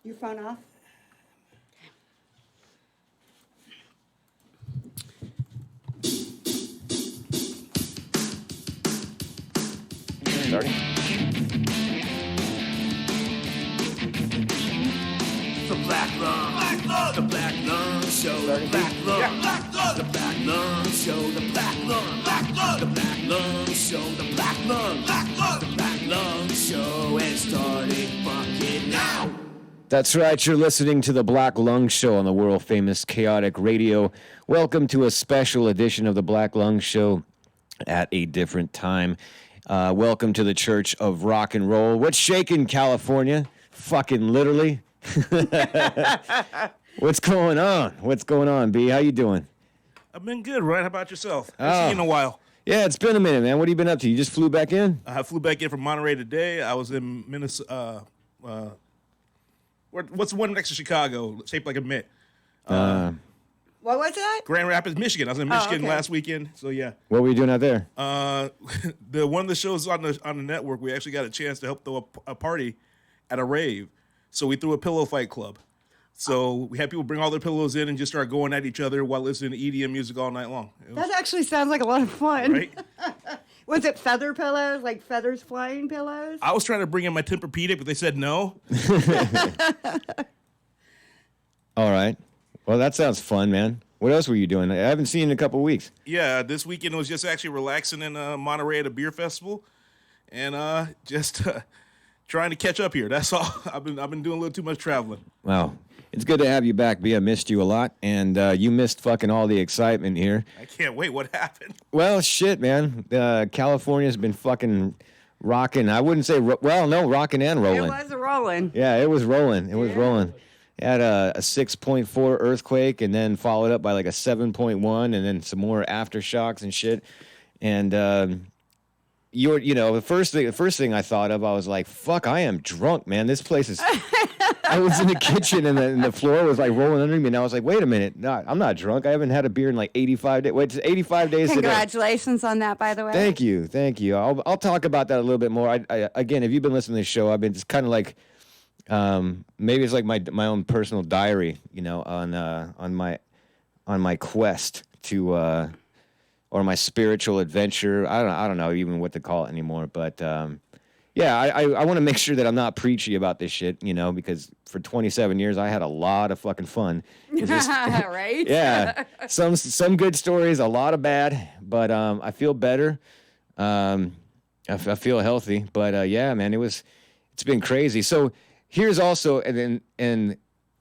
Your phone off? Starting. The Black Lung, the Black Lung Show, the Black Lung, the Black Lung Show, the Black Lung, the Black Lung Show, the Black Lung, the Black Lung Show, is starting fucking now. That's right, you're listening to the Black Lung Show on the world-famous Chaotic Radio. Welcome to a special edition of the Black Lung Show at a different time. Welcome to the Church of Rock and Roll. What's shaking, California? Fucking literally. What's going on? What's going on, B? How you doing? I've been good, Ryan. How about yourself? Haven't seen you in a while. Yeah, it's been a minute, man. What have you been up to? You just flew back in? I flew back in from Monterey today. I was in Minnesota. What's the one next to Chicago, shaped like a mitt? What was that? Grand Rapids, Michigan. I was in Michigan okay. last weekend, so yeah. What were you doing out there? The one of the shows on the network, we actually got a chance to help throw a party at a rave. So we threw a pillow fight club. So we had people bring all their pillows in and just start going at each other while listening to EDM music all night long. That actually sounds like a lot of fun. Right? Was it feather pillows, like feathers flying pillows? I was trying to bring in my Tempur-Pedic, but they said no. All right. Well, that sounds fun, man. What else were you doing? I haven't seen you in a couple weeks. Yeah, this weekend was just actually relaxing in Monterey at a beer festival, and just trying to catch up here. That's all. I've been doing a little too much traveling. Wow. It's good to have you back, B. I missed you a lot, and you missed fucking all the excitement here. I can't wait. What happened? Well, shit, man. California's been fucking rocking. I wouldn't say, rocking and rolling. It was rolling. Yeah, it was rolling. It was rolling. It had a 6.4 earthquake, and then followed up by like a 7.1, and then some more aftershocks and shit. And the first thing I thought of, I was like, "Fuck, I am drunk, man. This place is." I was in the kitchen, and the floor was like rolling under me, and I was like, "Wait a minute, no, I'm not drunk. I haven't had a beer in like 85 days. Wait, it's 85 days today." Congratulations on that, by the way. Thank you. I'll talk about that a little bit more. I again, if you've been listening to this show, I've been just kind of like, maybe it's like my own personal diary, on my quest to, or my spiritual adventure. I don't know even what to call it anymore, but yeah, I want to make sure that I'm not preachy about this shit, because for 27 years I had a lot of fucking fun. Right? Yeah, some good stories, a lot of bad, but I feel better. I feel healthy, but yeah, man, it's been crazy. So here's also, and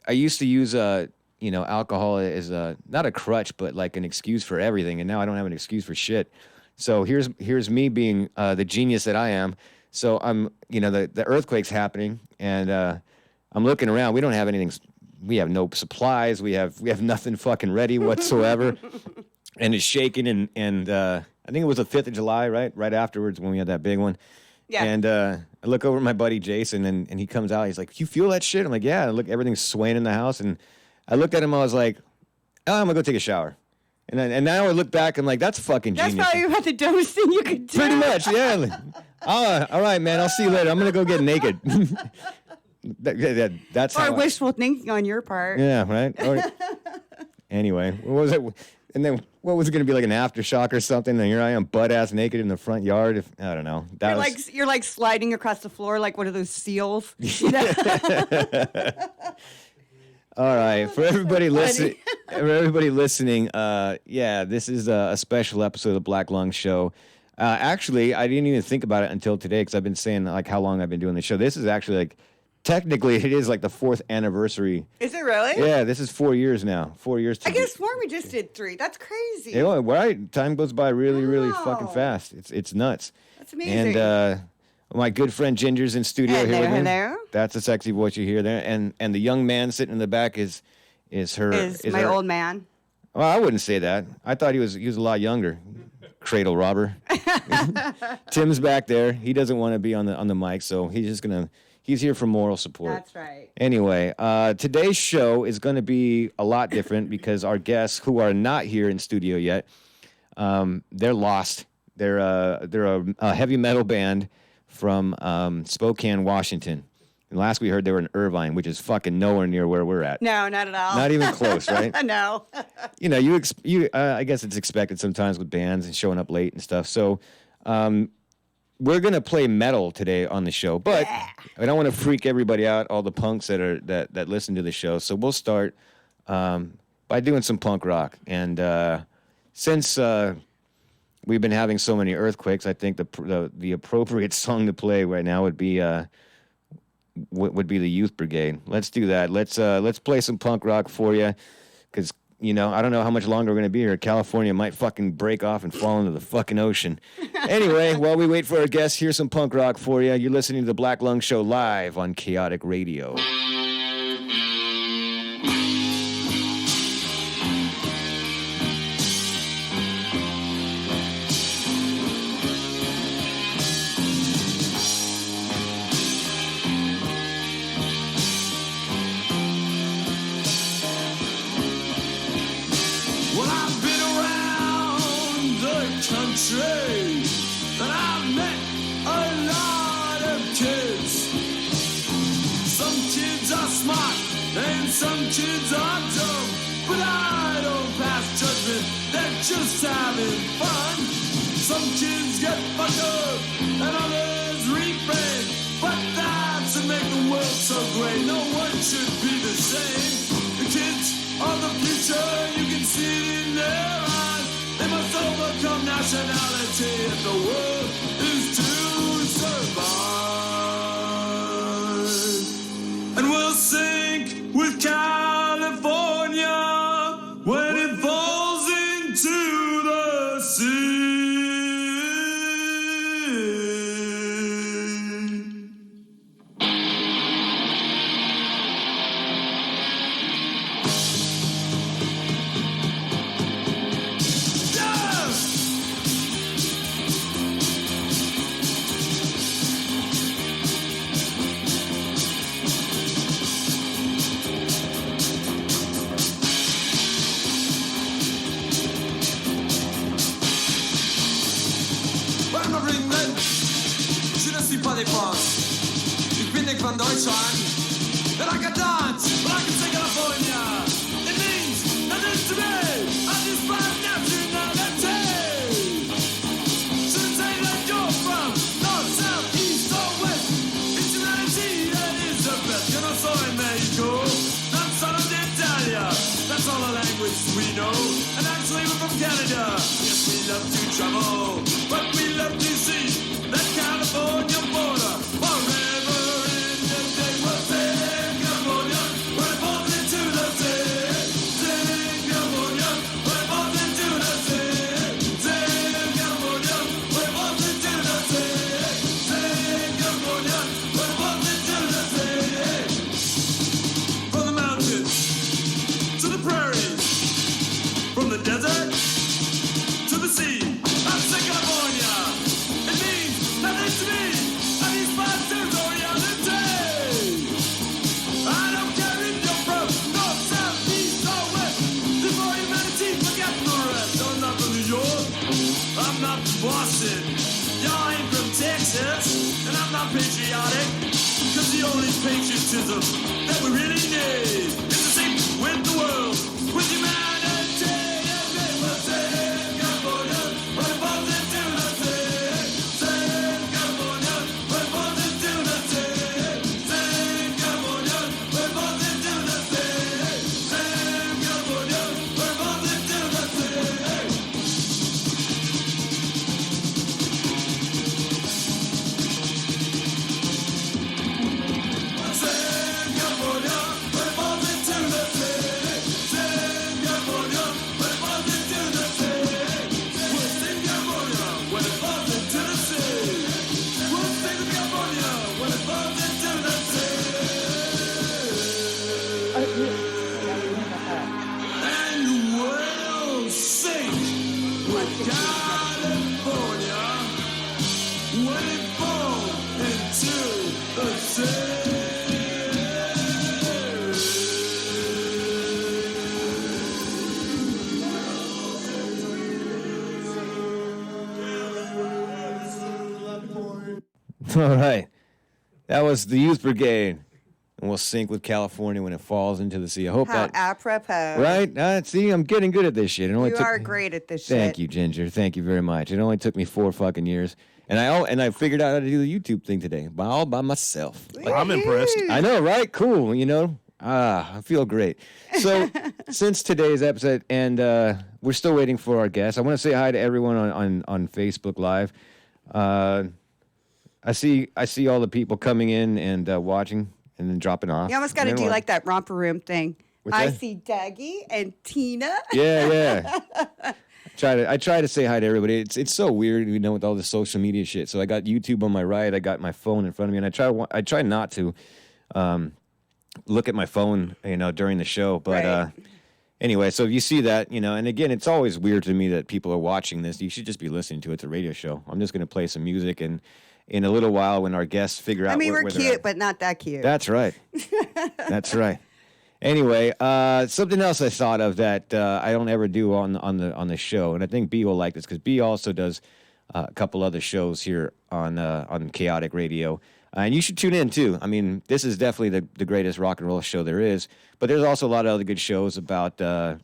I used to use alcohol as not a crutch, but like an excuse for everything, and now I don't have an excuse for shit. So here's me being the genius that I am. So I'm, the earthquake's happening, and I'm looking around. We don't have anything. We have no supplies. We have nothing fucking ready whatsoever, and it's shaking. And I think it was the 5th of July, right afterwards when we had that big one. Yeah. And I look over at my buddy Jason, and he comes out. He's like, "You feel that shit?" I'm like, "Yeah." Look, everything's swaying in the house, and I looked at him. I was like, "Oh, I'm gonna go take a shower." And now I look back, I'm like, "That's fucking That's genius." probably about the dumbest thing you could do. Pretty much, yeah. All right, man. I'll see you later. I'm gonna go get naked. That's Or how. wishful thinking on your part. Yeah, right. Anyway, what was it? And then what was it gonna be, like an aftershock or something? And here I am, butt ass naked in the front yard. I don't know. You're like sliding across the floor like one of those seals. All right, for everybody listening, yeah, this is a special episode of the Black Lung Show. Actually, I didn't even think about it until today because I've been saying like how long I've been doing the show. This is actually like, technically, it is like the 4th anniversary. Is it really? Yeah, this is 4 years now. 4 years. I guess more we just did 3. That's crazy. Yeah, right. Time goes by really Wow. fucking fast. It's nuts. That's amazing. And my good friend Ginger's in studio here with me. Hello. That's a sexy voice you hear there. And the young man sitting in the back is her. Is my old man. Well, I wouldn't say that. I thought he was a lot younger. Cradle robber. Tim's back there. He doesn't want to be on the mic, so he's here for moral support. That's right. Anyway, today's show is going to be a lot different because our guests, who are not here in studio yet, they're lost. They're a heavy metal band from Spokane, Washington, And last we heard they were in Irvine, which is fucking nowhere near where we're at. No, not at all. Not even close, right? No. You know, I guess it's expected sometimes with bands and showing up late and stuff. So, we're gonna play metal today on the show, but I don't want to freak everybody out, all the punks that listen to the show. So we'll start by doing some punk rock. And since we've been having so many earthquakes, I think the appropriate song to play right now would be the Youth Brigade. Let's do that. Let's play some punk rock for you, because you know, I don't know how much longer we're going to be here. California might fucking break off and fall into the fucking ocean. Anyway, while we wait for our guests, here's some punk rock for you. You're listening to the Black Lung Show live on Chaotic Radio. And I've met a lot of kids. Some kids are smart and some kids are dumb, but I don't pass judgment, they're just having fun. Some kids get fucked up and others refrain, but that's what makes the world so great. No one should be the same. The kids are the future, you can see it in their eyes. They must overcome nationality if the world is to survive. And we'll sink with California when it falls into the sea. Ich bin nicht von Deutschland, but I can dance, but I can sing California. It means nothing to me. I just find nationality. Shouldn't say that you're from north, south, east, or west. It's humanity that is the best. Yo no soy Mexico, I'm son of Italia. That's all the language we know. And actually we're from Canada. Yes, we love to travel, but we love to see that California border forever in the day. We'll sing California when it falls into the sea. Sing California when it falls into the sea. Sing California when it falls into the sea. Sing California when it falls into the sea. From the mountains to the prairies, from the desert to the sea. I'm sing California. Nothing to me, and these five territoriality. I don't care if you're from north, south, east, or west. Before humanity, forget the rest. I'm not from New York, I'm not from Boston. Y'all ain't from Texas, and I'm not patriotic. Cause the only patriotism that we really need is to sing with the world, with humanity. And they will sing California when it falls into the sea. All right. That was the Youth Brigade and we'll sync with California when it falls into the sea. I hope How that. apropos. Right? See, I'm getting good at this shit. It only You took, are great at this shit. Thank you, Ginger. Thank you very much. It only took me 4 fucking years. And I figured out how to do the YouTube thing today all by myself. I'm impressed. I know, right? Cool, I feel great. So, since today's episode, and we're still waiting for our guests, I want to say hi to everyone on Facebook Live. I see all the people coming in and watching and then dropping off. You almost got to And then do what? like that romper room thing. What's I that? see Dougie and Tina. Yeah. I try to say hi to everybody. It's so weird, with all the social media shit. So I got YouTube on my right, I got my phone in front of me, and I try not to look at my phone, during the show. But Right. anyway, so if you see that, and again, it's always weird to me that people are watching this. You should just be listening to it. It's a radio show. I'm just going to play some music, and in a little while, when our guests figure out, I mean, where we're they're cute, at. but not that cute. That's right. That's right. Anyway, something else I thought of that I don't ever do on the show, and I think B will like this because B also does a couple other shows here on Chaotic Radio, and you should tune in too. I mean, this is definitely the greatest rock and roll show there is, but there's also a lot of other good shows about Dutchie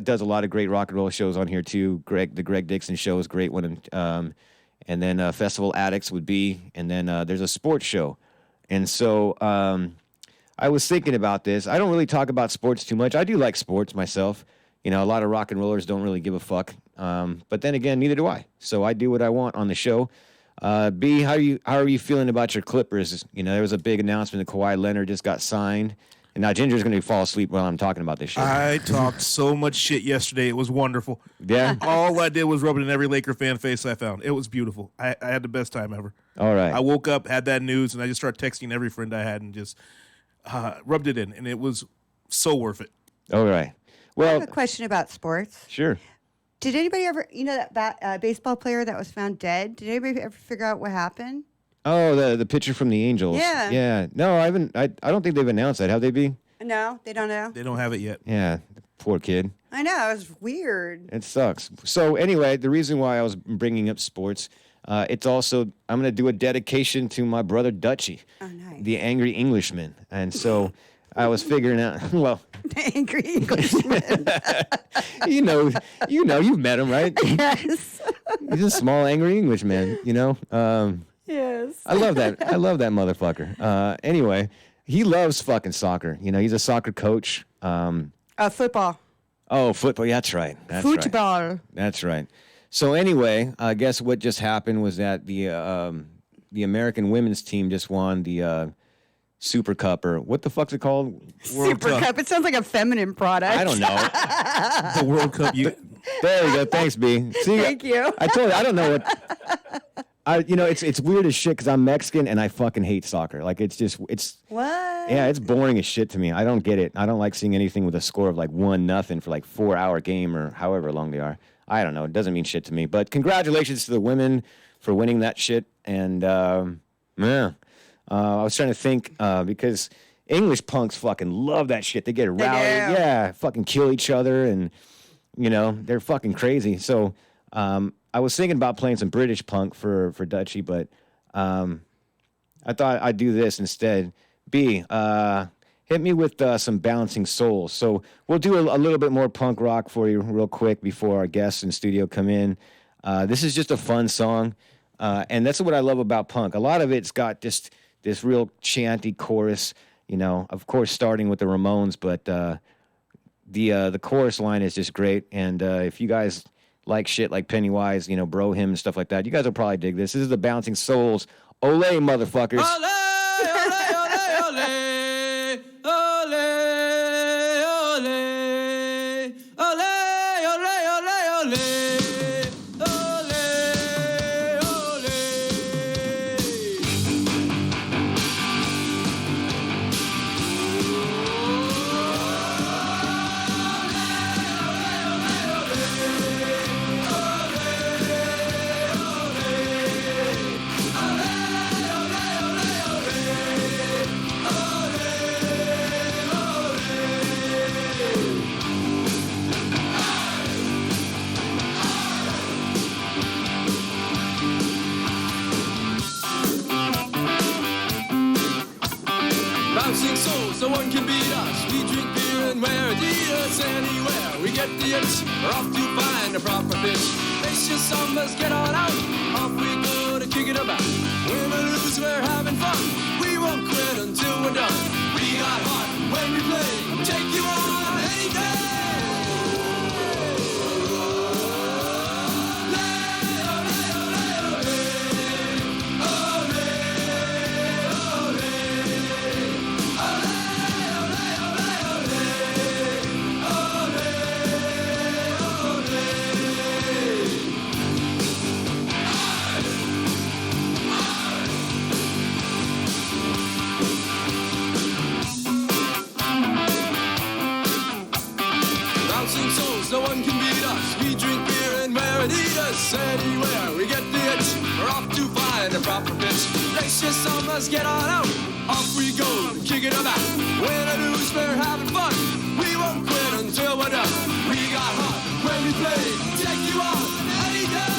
does a lot of great rock and roll shows on here too. The Greg Dixon show is a great one, and then Festival Addicts would be, and then there's a sports show. And so I was thinking about this. I don't really talk about sports too much. I do like sports myself. A lot of rock and rollers don't really give a fuck. But then again, neither do I. So I do what I want on the show. B, how are you feeling about your Clippers? There was a big announcement that Kawhi Leonard just got signed. And now Ginger's going to fall asleep while I'm talking about this shit. I talked so much shit yesterday. It was wonderful. Yeah? All I did was rub it in every Laker fan face I found. It was beautiful. I had the best time ever. All right. I woke up, had that news, and I just started texting every friend I had and just rubbed it in. And it was so worth it. All right. I Well, have a question about sports. sure. Did anybody ever, that baseball player that was found dead? Did anybody ever figure out what happened? Oh, the pitcher from the Angels. Yeah. Yeah. No, I haven't. I don't think they've announced that. Have they, B? No, they don't know. They don't have it yet. Yeah. Poor kid. I know, it was weird. It sucks. So anyway, the reason why I was bringing up sports, it's also I'm going to do a dedication to my brother Dutchie, Oh, nice. the angry Englishman, and so I was figuring out. Well, Angry Englishman. you've met him, right? Yes. He's a small angry Englishman. Yes. I love that. I love that motherfucker. Anyway, he loves fucking soccer. He's a soccer coach. Football. Oh, football. Yeah, that's right. That's right. Football. That's right. So anyway, I guess what just happened was that the American women's team just won the Super Cup, or what the fuck's it called? World Super Cup. Cup. It sounds like a feminine product. I don't know. The World Cup. There you go. Thanks, B. See, Thank you. I told you I don't know what. It's weird as shit because I'm Mexican and I fucking hate soccer. Like it's What? yeah, it's boring as shit to me. I don't get it. I don't like seeing anything with a score of like 1-0 for like 4-hour game or however long they are. I don't know. It doesn't mean shit to me. But congratulations to the women for winning that shit. And I was trying to think because English punks fucking love that shit. They get rowdy, do. yeah, fucking kill each other, and they're fucking crazy. So I was thinking about playing some British punk for Dutchie, but I thought I'd do this instead. B, hit me with some Balancing Souls. So we'll do a little bit more punk rock for you real quick before our guests in studio come in. This is just a fun song, and that's what I love about punk. A lot of it's got this real chanty chorus, of course starting with the Ramones, but the chorus line is just great. And if you guys like shit like Pennywise, Bro Hymn and stuff like that, you guys will probably dig this. This is the Bouncing Souls. Ole, motherfuckers. Bouncing souls, no one can beat us. We drink beer and wear Adidas anywhere. We get the itch, we're off to find a proper pitch. Face your sambas, get on out. Off we go to kick it about. Win or lose, we're having fun. We won't quit until we're done. We got heart when we play. Take you on any day. No one can beat us. We drink beer and wear Adidas anywhere. We get the itch. We're off to find a proper pitch. Lace your summers, get on out. Off we go, kick it about. Win or lose, we're having fun. We won't quit until we're done. We got hot when we play. Take you on any day.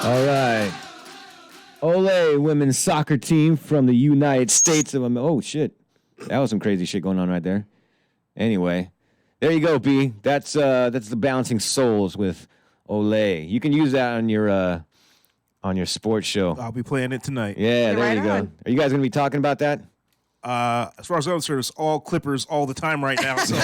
All right. Ole women's soccer team from the United States of America. Oh, shit. That was some crazy shit going on right there. Anyway, there you go, B. That's the Bouncing Souls with Ole. You can use that on your sports show. I'll be playing it tonight. Yeah, there right you go. on. Are you guys going to be talking about that? As far as I'm concerned, it's all Clippers all the time right now. So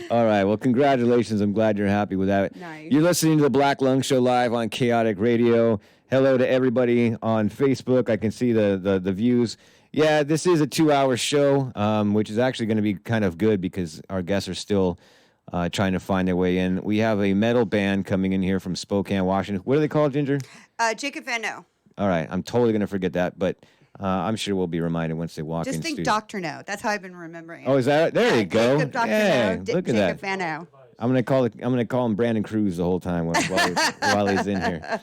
All right. Well, congratulations. I'm glad you're happy with that. Nice. You're listening to the Black Lung Show live on Chaotic Radio. Hello to everybody on Facebook. I can see the views. Yeah, this is a 2-hour show, which is actually going to be kind of good because our guests are still trying to find their way in. We have a metal band coming in here from Spokane, Washington. What are they called, Ginger? Jacob Van No. All right. I'm totally going to forget that, but I'm sure we'll be reminded once they walk in. Just think studio. Dr. No. That's how I've been remembering it. Oh, is that? There you go. Jacob Dr. Yeah, No. look at Jacob that. Van No. I'm gonna call him Brandon Cruz the whole time while he's in here.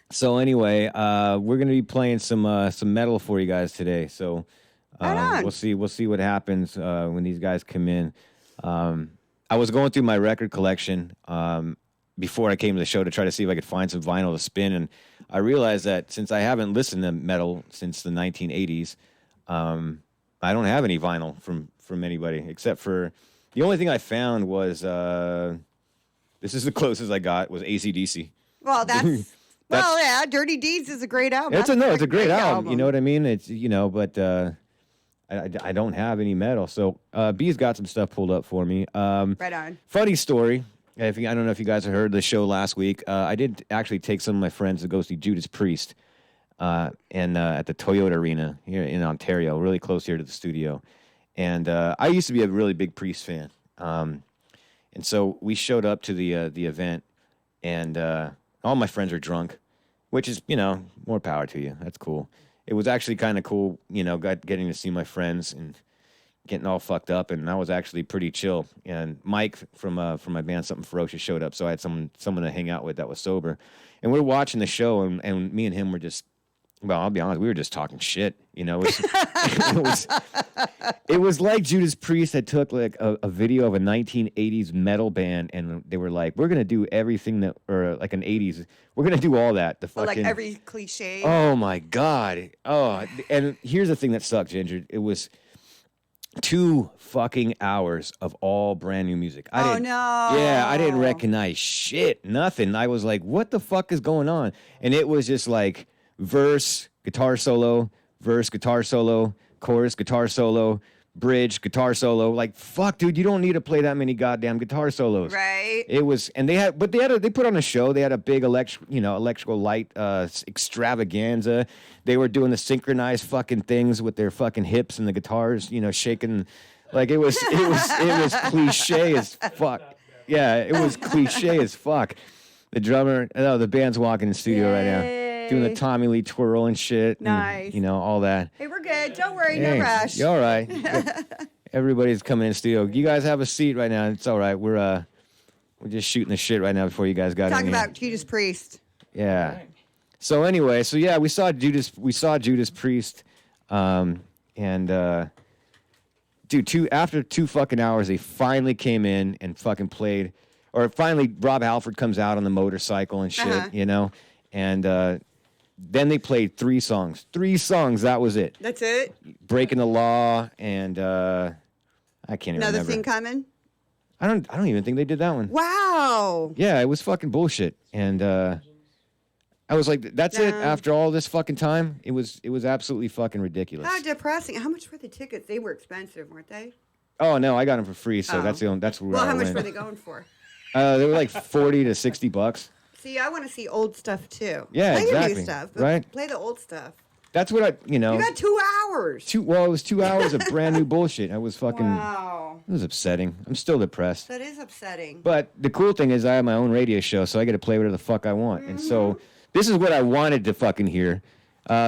So anyway, we're gonna be playing some metal for you guys today. So Right on. we'll see what happens when these guys come in. I was going through my record collection before I came to the show to try to see if I could find some vinyl to spin, and I realized that since I haven't listened to metal since the 1980s, I don't have any vinyl from anybody except for the only thing I found was this is the closest I got was AC/DC. Well, well, yeah. Dirty Deeds is a great album. It's a That's great album. You know what I mean? It's but I don't have any metal. So B's got some stuff pulled up for me. Right on. Funny story. I don't know if you guys have heard the show last week. I did actually take some of my friends to go see Judas Priest, and at the Toyota Arena here in Ontario, really close here to the studio. And I used to be a really big Priest fan, and so we showed up to the event, and all my friends are drunk, which is more power to you. That's cool. It was actually kind of cool, getting to see my friends and getting all fucked up, and I was actually pretty chill. And Mike from my band Something Ferocious showed up, so I had someone to hang out with that was sober. And we're watching the show, and me and him were just, well, I'll be honest, we were just talking shit. It was like Judas Priest had took like a video of a 1980s metal band, and they were like, we're gonna do everything that, or like an 80s, we're gonna do all that. The fucking, Like every cliche. oh my god. Oh, and here's the thing that sucked, Ginger. It was 2 fucking hours of all brand new music. Oh, didn't, no. Yeah, I didn't recognize shit, nothing. I was like, what the fuck is going on? And it was just like verse, guitar solo, chorus, guitar solo, bridge, guitar solo. Like, fuck, dude, you don't need to play that many goddamn guitar solos. Right. It was, and they put on a show. They had a big electrical light extravaganza. They were doing the synchronized fucking things with their fucking hips and the guitars, shaking. Like it was cliche as fuck. Yeah, it was cliche as fuck. The drummer, the band's walking in the studio right now, doing the Tommy Lee twirl and shit. Nice. And, all that. Hey, we're good. Don't worry. Hey, No rush. you all right? Everybody's coming in the studio. You guys have a seat right now. It's all right. We're just shooting the shit right now before you guys got in Talking here. about Judas Priest. Yeah. So anyway, we saw Judas Priest, dude, after 2 fucking hours, they finally came in and fucking played, or finally Rob Halford comes out on the motorcycle and shit, and then they played 3 songs. 3 songs, that was it. That's it? Breaking the Law and I can't even Another remember. thing coming? I don't even think they did that one. Wow. Yeah, it was fucking bullshit. And I was like, that's it after all this fucking time? It was absolutely fucking ridiculous. How depressing. How much were the tickets? They were expensive, weren't they? Oh no, I got them for free, so Oh. that's where Well, I how much went. were they going for? They were like $40 to $60. See, I want to see old stuff too. Yeah, play the exactly. new stuff, but Right. play the old stuff. That's what You got 2 hours. it was 2 hours of brand new bullshit. I was fucking Wow. it was upsetting. I'm still depressed. That is upsetting. But the cool thing is I have my own radio show, so I get to play whatever the fuck I want. And so this is what I wanted to fucking hear.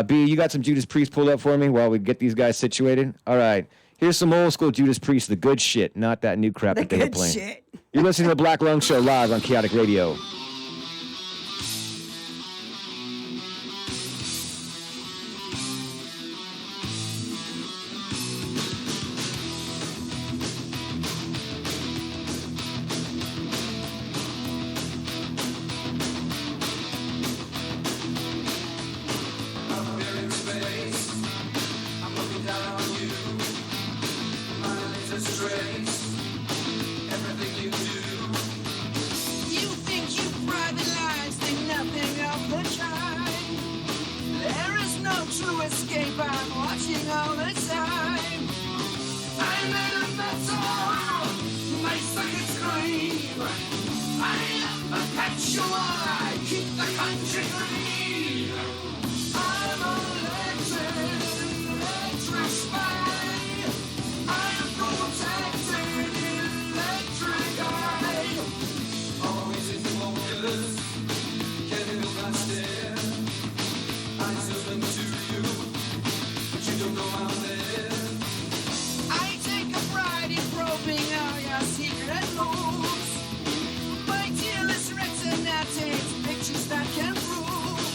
B, you got some Judas Priest pulled up for me while we get these guys situated? All right. Here's some old school Judas Priest, the good shit, not that new crap The that they were good playing. shit. You're listening to the Black Lung Show live on Chaotic Radio. You think you private lives think nothing of the kind. There is no true escape. I'm watching all the time. I'm in a metal. My circuits scream. I am perpetual. I keep the country clean. I'm electric spy. I am protected electric eye. Always in focus, chemical not stare. I listen to you, but you don't know I'm there. I take a pride in probing all your secret moves. My dearest retina takes pictures that can prove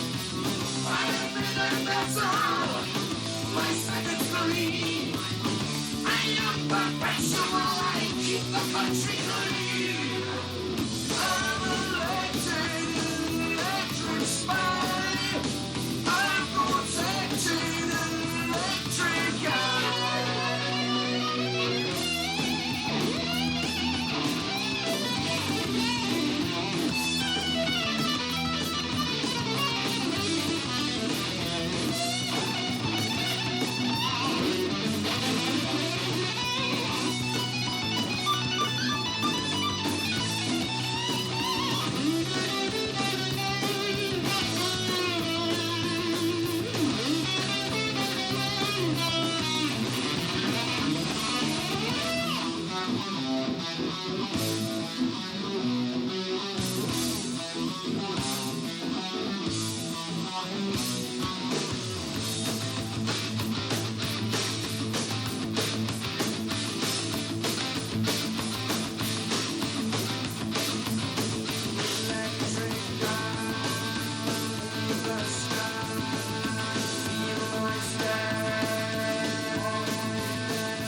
I am in a vessel. My second's clean. I am perpetual. I keep the country clean. I'm electric spy. I'm protected electric eye.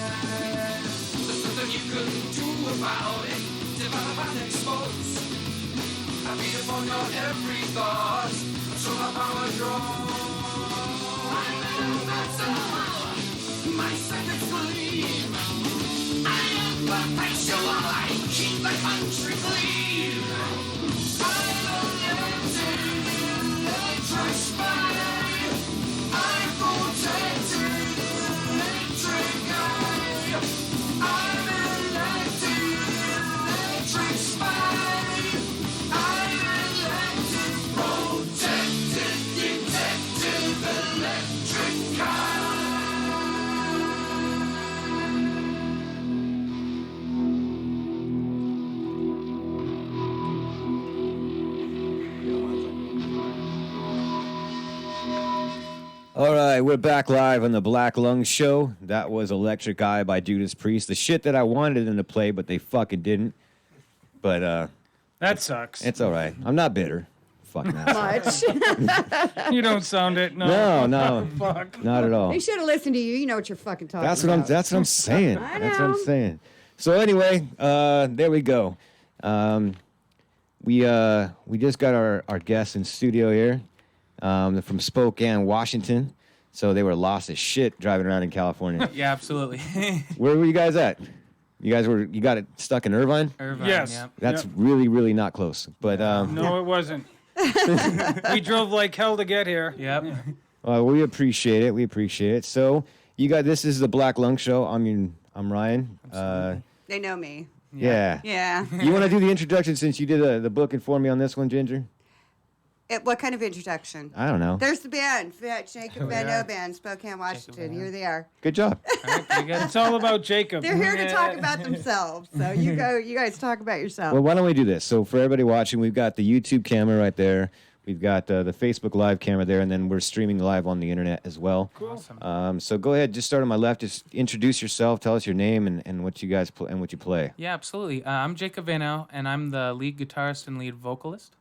There's nothing you can do about it. Develop and expose. I feed upon your every thought. So my power draws. I'm in a vessel. My second's clean. I am perpetual. I keep the country clean. I'm electric spy. I'm protected electric eye. right, we're back live on the Black Lung Show. That was Electric Eye by Judas Priest. The shit that I wanted them to play, but they fucking didn't. But That sucks. it's all right. I'm not bitter. Fucking ass. Much. You don't sound it. No. No, Fuck. not at all. They should have listened to you. You know what you're fucking talking That's what I'm. about. That's what I'm saying. I That's what know. I'm saying. So anyway, there we go. We just got our guests in studio here. They're from Spokane, Washington. So they were lost as shit driving around in California. Yeah, absolutely. Where were you guys at? You got it stuck in Irvine? Irvine, Yes. yeah. That's Yep. really, really not close. But No, it wasn't. We drove like hell to get here. Yep. we appreciate it. We appreciate it. So you got this is the Black Lung Show. I'm Ryan. They know me. Yeah. Yeah. You want to do the introduction since you did the book and for me on this one, Ginger? What kind of introduction? I don't know. There's the band, Jacob Van yeah. O Band, Spokane, Washington. Here they are. Good job. All right, pretty good. It's all about Jacob. They're here to talk about themselves. So you guys talk about yourself. Well, why don't we do this? So for everybody watching, we've got the YouTube camera right there. We've got the Facebook Live camera there, and then we're streaming live on the internet as well. Awesome. So go ahead, just start on my left. Just introduce yourself. Tell us your name and what you guys and what you play. Yeah, absolutely. I'm Jacob Van O, and I'm the lead guitarist and lead vocalist.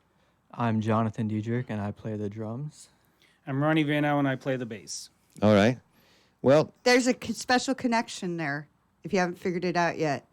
I'm Jonathan Diedrich, and I play the drums. I'm Ronnie Van O, and I play the bass. All right. Well, There's a special connection there, if you haven't figured it out yet.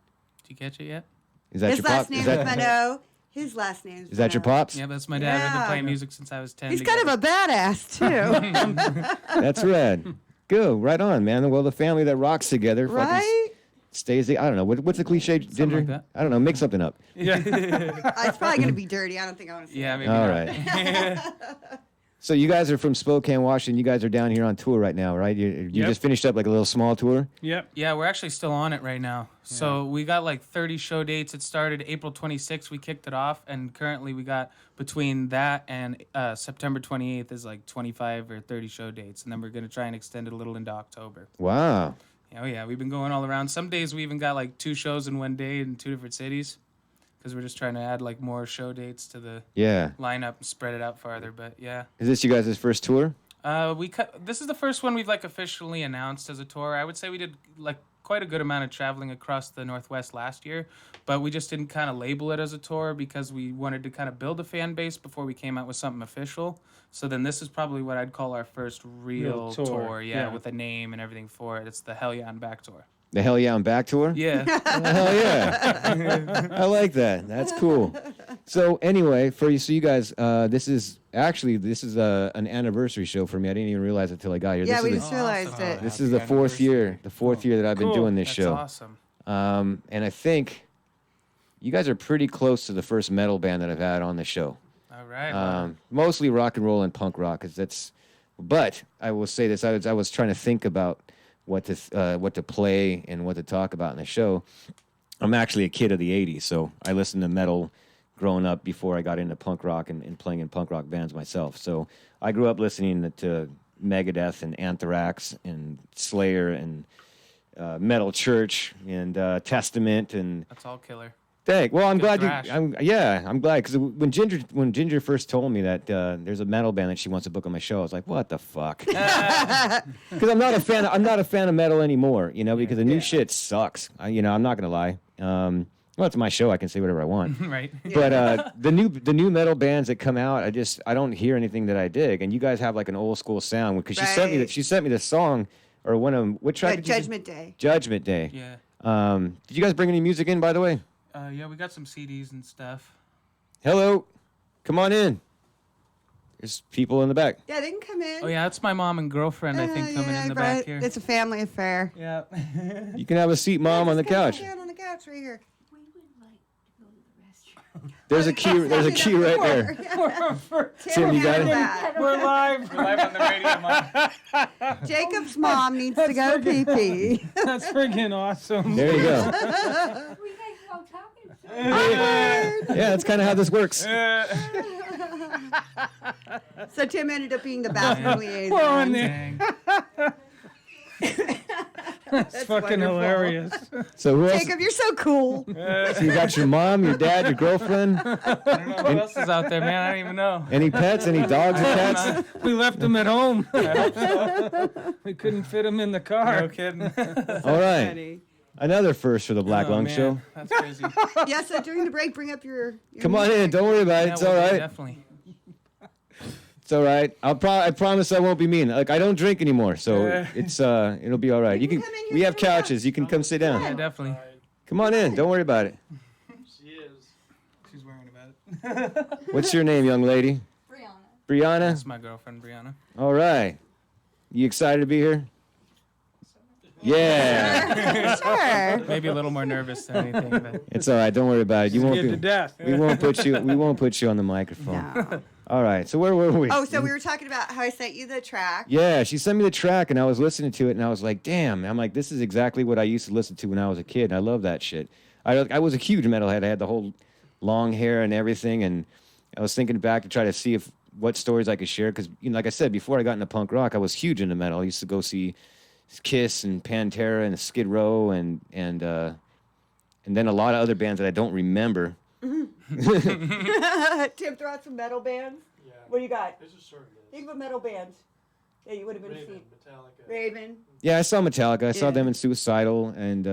Did you catch it yet? is that His your pop? last name is Van O. His last name Is that your Van O. pops? Yeah, that's my dad. I've been Yeah. playing music since I was 10. He's kind of a badass, too. That's rad. Go right on, man. Well, the family that rocks together fucking Right? stays. I don't know what's the cliche, Ginger? like that. I don't know. Make something up. It's probably going to be dirty. I don't think I want to say Yeah, it. maybe All not. right. So you guys are from Spokane, Washington. You guys are down here on tour right now, right? You Yep. just finished up like a little small tour. Yep. Yeah, we're actually still on it right now. So we got like 30 show dates. It started April 26th. We kicked it off, and currently we got between that and September 28th is like 25 or 30 show dates, and then we're gonna try and extend it a little into October. Wow. Oh yeah, we've been going all around. Some days we even got like 2 shows in one day in 2 different cities, because we're just trying to add like more show dates to the Yeah. lineup and spread it out farther. But yeah. Is this you guys' first tour? This is the first one we've like officially announced as a tour. I would say we did like quite a good amount of traveling across the Northwest last year, but we just didn't kind of label it as a tour because we wanted to kind of build a fan base before we came out with something official. So then this is probably what I'd call our first real tour, tour. Yeah, yeah. with a name and everything for it. It's the Hell Yeah I'm Back tour. The Hell Yeah I'm Back tour? Yeah. Hell yeah. I like that. That's cool. So anyway, so you guys, this is an anniversary show for me. I didn't even realize it till I got here. Yeah, this we is just realized it. this is the fourth year that I've been Cool. doing this That's show. awesome. And I think you guys are pretty close to the first metal band that I've had on the show. All right. Mostly rock and roll and punk rock, but I will say this: I was trying to think about what to play and what to talk about in the show. I'm actually a kid of the '80s, so I listened to metal growing up before I got into punk rock and playing in punk rock bands myself. So I grew up listening to Megadeth and Anthrax and Slayer and Metal Church and Testament and. That's all killer. Thank. Well, I'm Good glad thrash. I'm glad because when Ginger first told me that there's a metal band that she wants to book on my show, I was like, what the fuck? Because I'm not a fan of metal anymore, because the new shit sucks. I'm not gonna lie. Well, it's my show. I can say whatever I want. Right. But the new metal bands that come out, I don't hear anything that I dig. And you guys have like an old school sound because she sent me the song or one of them. What track? did you- Judgment Day. Judgment Day. Yeah. Did you guys bring any music in, by the way? Yeah, we got some CDs and stuff. Hello, come on in. There's people in the back. Yeah, they can come in. Oh yeah, that's my mom and girlfriend. I think coming in the back here. It's a family affair. Yeah. You can have a seat, Mom, on the couch. Sit down on the couch right here. We would like to go to the restroom. There's a key. There's a key right there. Tim, you got it? We're live. We're live on the radio, Mom. Jacob's mom needs to go pee pee. That's freaking awesome. There you go. We guys all talking. Yeah, that's kind of how this works. So Tim ended up being the bathroom liaison. We're on there. Dang. That's fucking wonderful. hilarious. So who else? Jacob, you're so cool. So you got your mom, your dad, your girlfriend. I don't know what else is out there, man. I don't even know. Any pets? Any dogs or cats? We left him at home. We couldn't fit him in the car. No kidding. All right. Funny. Another first for the Black Lung man, Show. That's crazy. Yeah, so during the break, bring up your Come on in. music. Don't worry about it. Yeah, It's we'll all do, right. Definitely. It's all right. I promise I won't be mean. Like I don't drink anymore, so it's it'll be all right. You can. come in here We have and sit down. couches. You can come sit down. Yeah, definitely. Come on in. Don't worry about it. She is. She's worrying about it. What's your name, young lady? Brianna. Brianna. That's my girlfriend, Brianna. All right. You excited to be here? Yeah. Sure. Maybe a little more nervous than anything. But It's all right. Don't worry about it. You won't Scared to be. death. We won't put you on the microphone. No. All right. So where were we? Oh, so we were talking about how I sent you the track. Yeah, she sent me the track, and I was listening to it, and I was like, "Damn!" I'm like, "This is exactly what I used to listen to when I was a kid." And I love that shit. I was a huge metalhead. I had the whole long hair and everything, and I was thinking back to try to see what stories I could share because, like I said before, I got into punk rock. I was huge into metal. I used to go see Kiss and Pantera and Skid Row and then a lot of other bands that I don't remember. Tim, throw out some metal bands. Yeah. What do you got? There's a short list. Think of a metal band. Yeah, you would have been Raven, seen. Metallica. Raven. Yeah, I saw Metallica. I saw Yeah. them in Suicidal and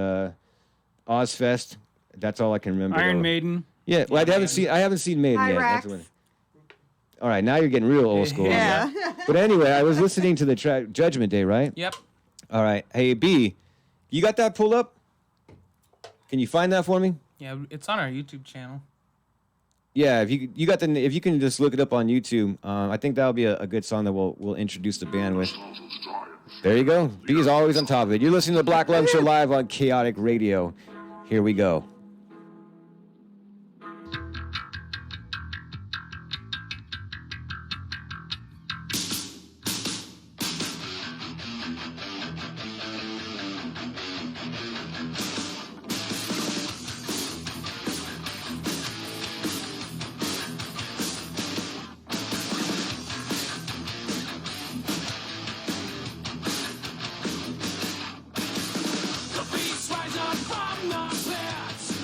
Ozfest. That's all I can remember. Iron though. Maiden. Yeah, well, I haven't seen Maiden yet. That's Hyrax. what- All right, now you're getting real old school. on Yeah. that. But anyway, I was listening to the track Judgment Day, right? yep. All right. Hey B, you got that pulled up? Can you find that for me? Yeah, it's on our YouTube channel. Yeah, if you can just look it up on YouTube. I think that'll be a good song that we'll introduce the band with. There you go. B is always on top of it. You're listening to the Black Lung Show live on Chaotic Radio. Here we go. The beast rise up from the pits.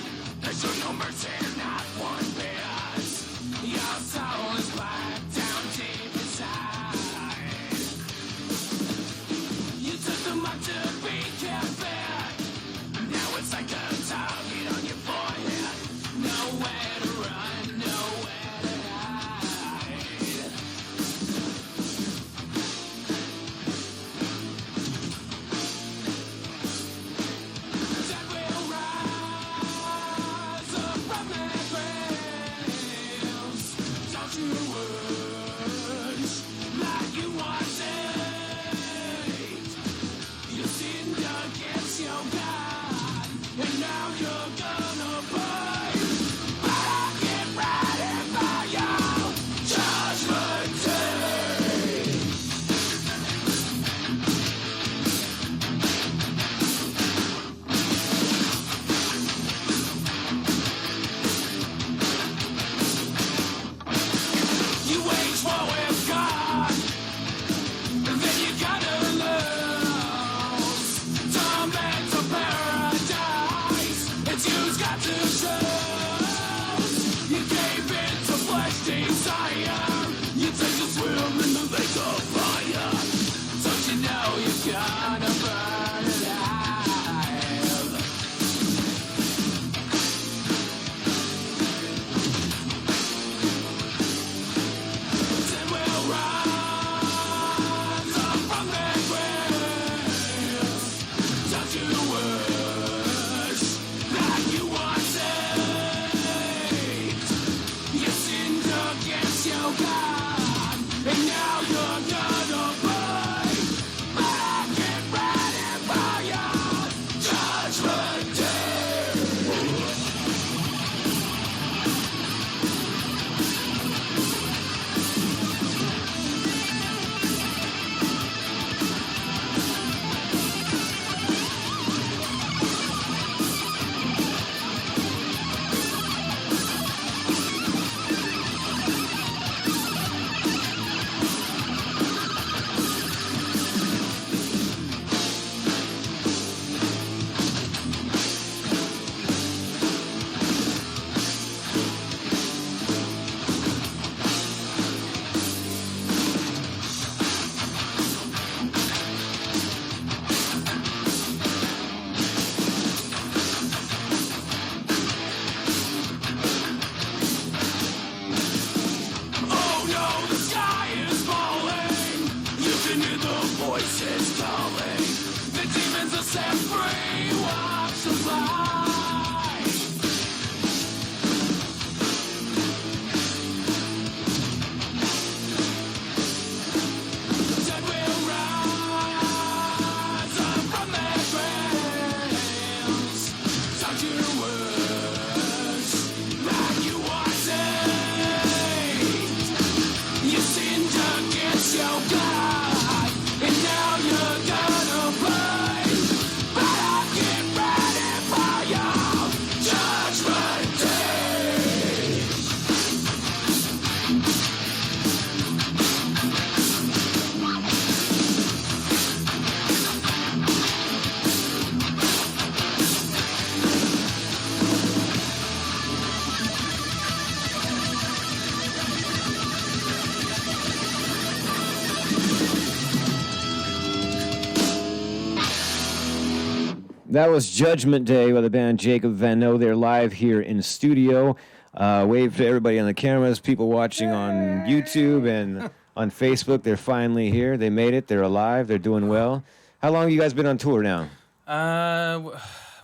Peace is calling. The demons are set free. Walks of life. Dead will rise up from their graves. Sound your words like you wanted. You sinned against your God, and now you're gonna pay. Better get ready for your judgment day. That was Judgment Day by the band Jacob Van Noe. They're live here in studio. Wave to everybody on the cameras, people watching on YouTube and on Facebook. They're finally here. They made it. They're alive. They're doing well. How long have you guys been on tour now?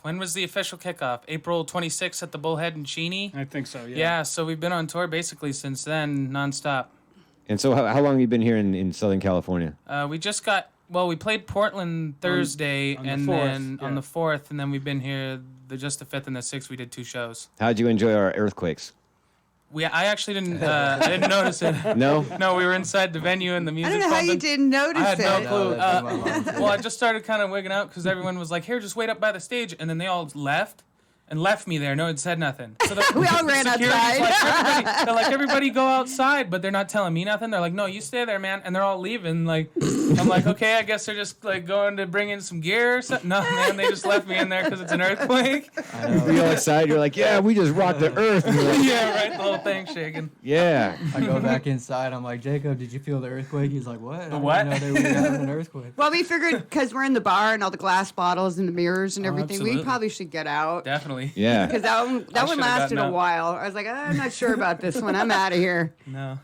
When was the official kickoff? April 26th at the Bullhead in Cheney? I think so, yeah. Yeah, so we've been on tour basically since then, nonstop. And so how long have you been here in Southern California? We just got, we played Portland Thursday, on the and 4th, then on yeah. the 4th, and then we've been here just the 5th and the 6th. We did 2 shows. How'd you enjoy our earthquakes? I actually didn't, I didn't notice it. No? No, we were inside the venue and the I music. don't know how you pumping. didn't notice I had no it. clue. that blew my mind. Well, I just started kind of wigging out because everyone was like, "Here, just wait up by the stage," and then they all left and left me there. No one said nothing. So the, We all the ran security's outside. they're like, everybody go outside, but they're not telling me nothing. They're like, "No, you stay there, man," and they're all leaving. Like, I'm like, okay, I guess they're just like going to bring in some gear or something. No, man, they just left me in there because it's an earthquake. You go outside, you're like, yeah, we just rocked the earth. And you're like, Yeah, right. The whole thing shaking. yeah. I go back inside. I'm like, Jacob, did you feel the earthquake? He's like, what? I what? didn't know they were having an earthquake. Well, we figured because we're in the bar and all the glass bottles and the mirrors and everything, we absolutely. probably should get out. Definitely. Yeah. Because that one I lasted should've gotten a out. while. I was like, I'm not sure about this one. I'm out of here. No.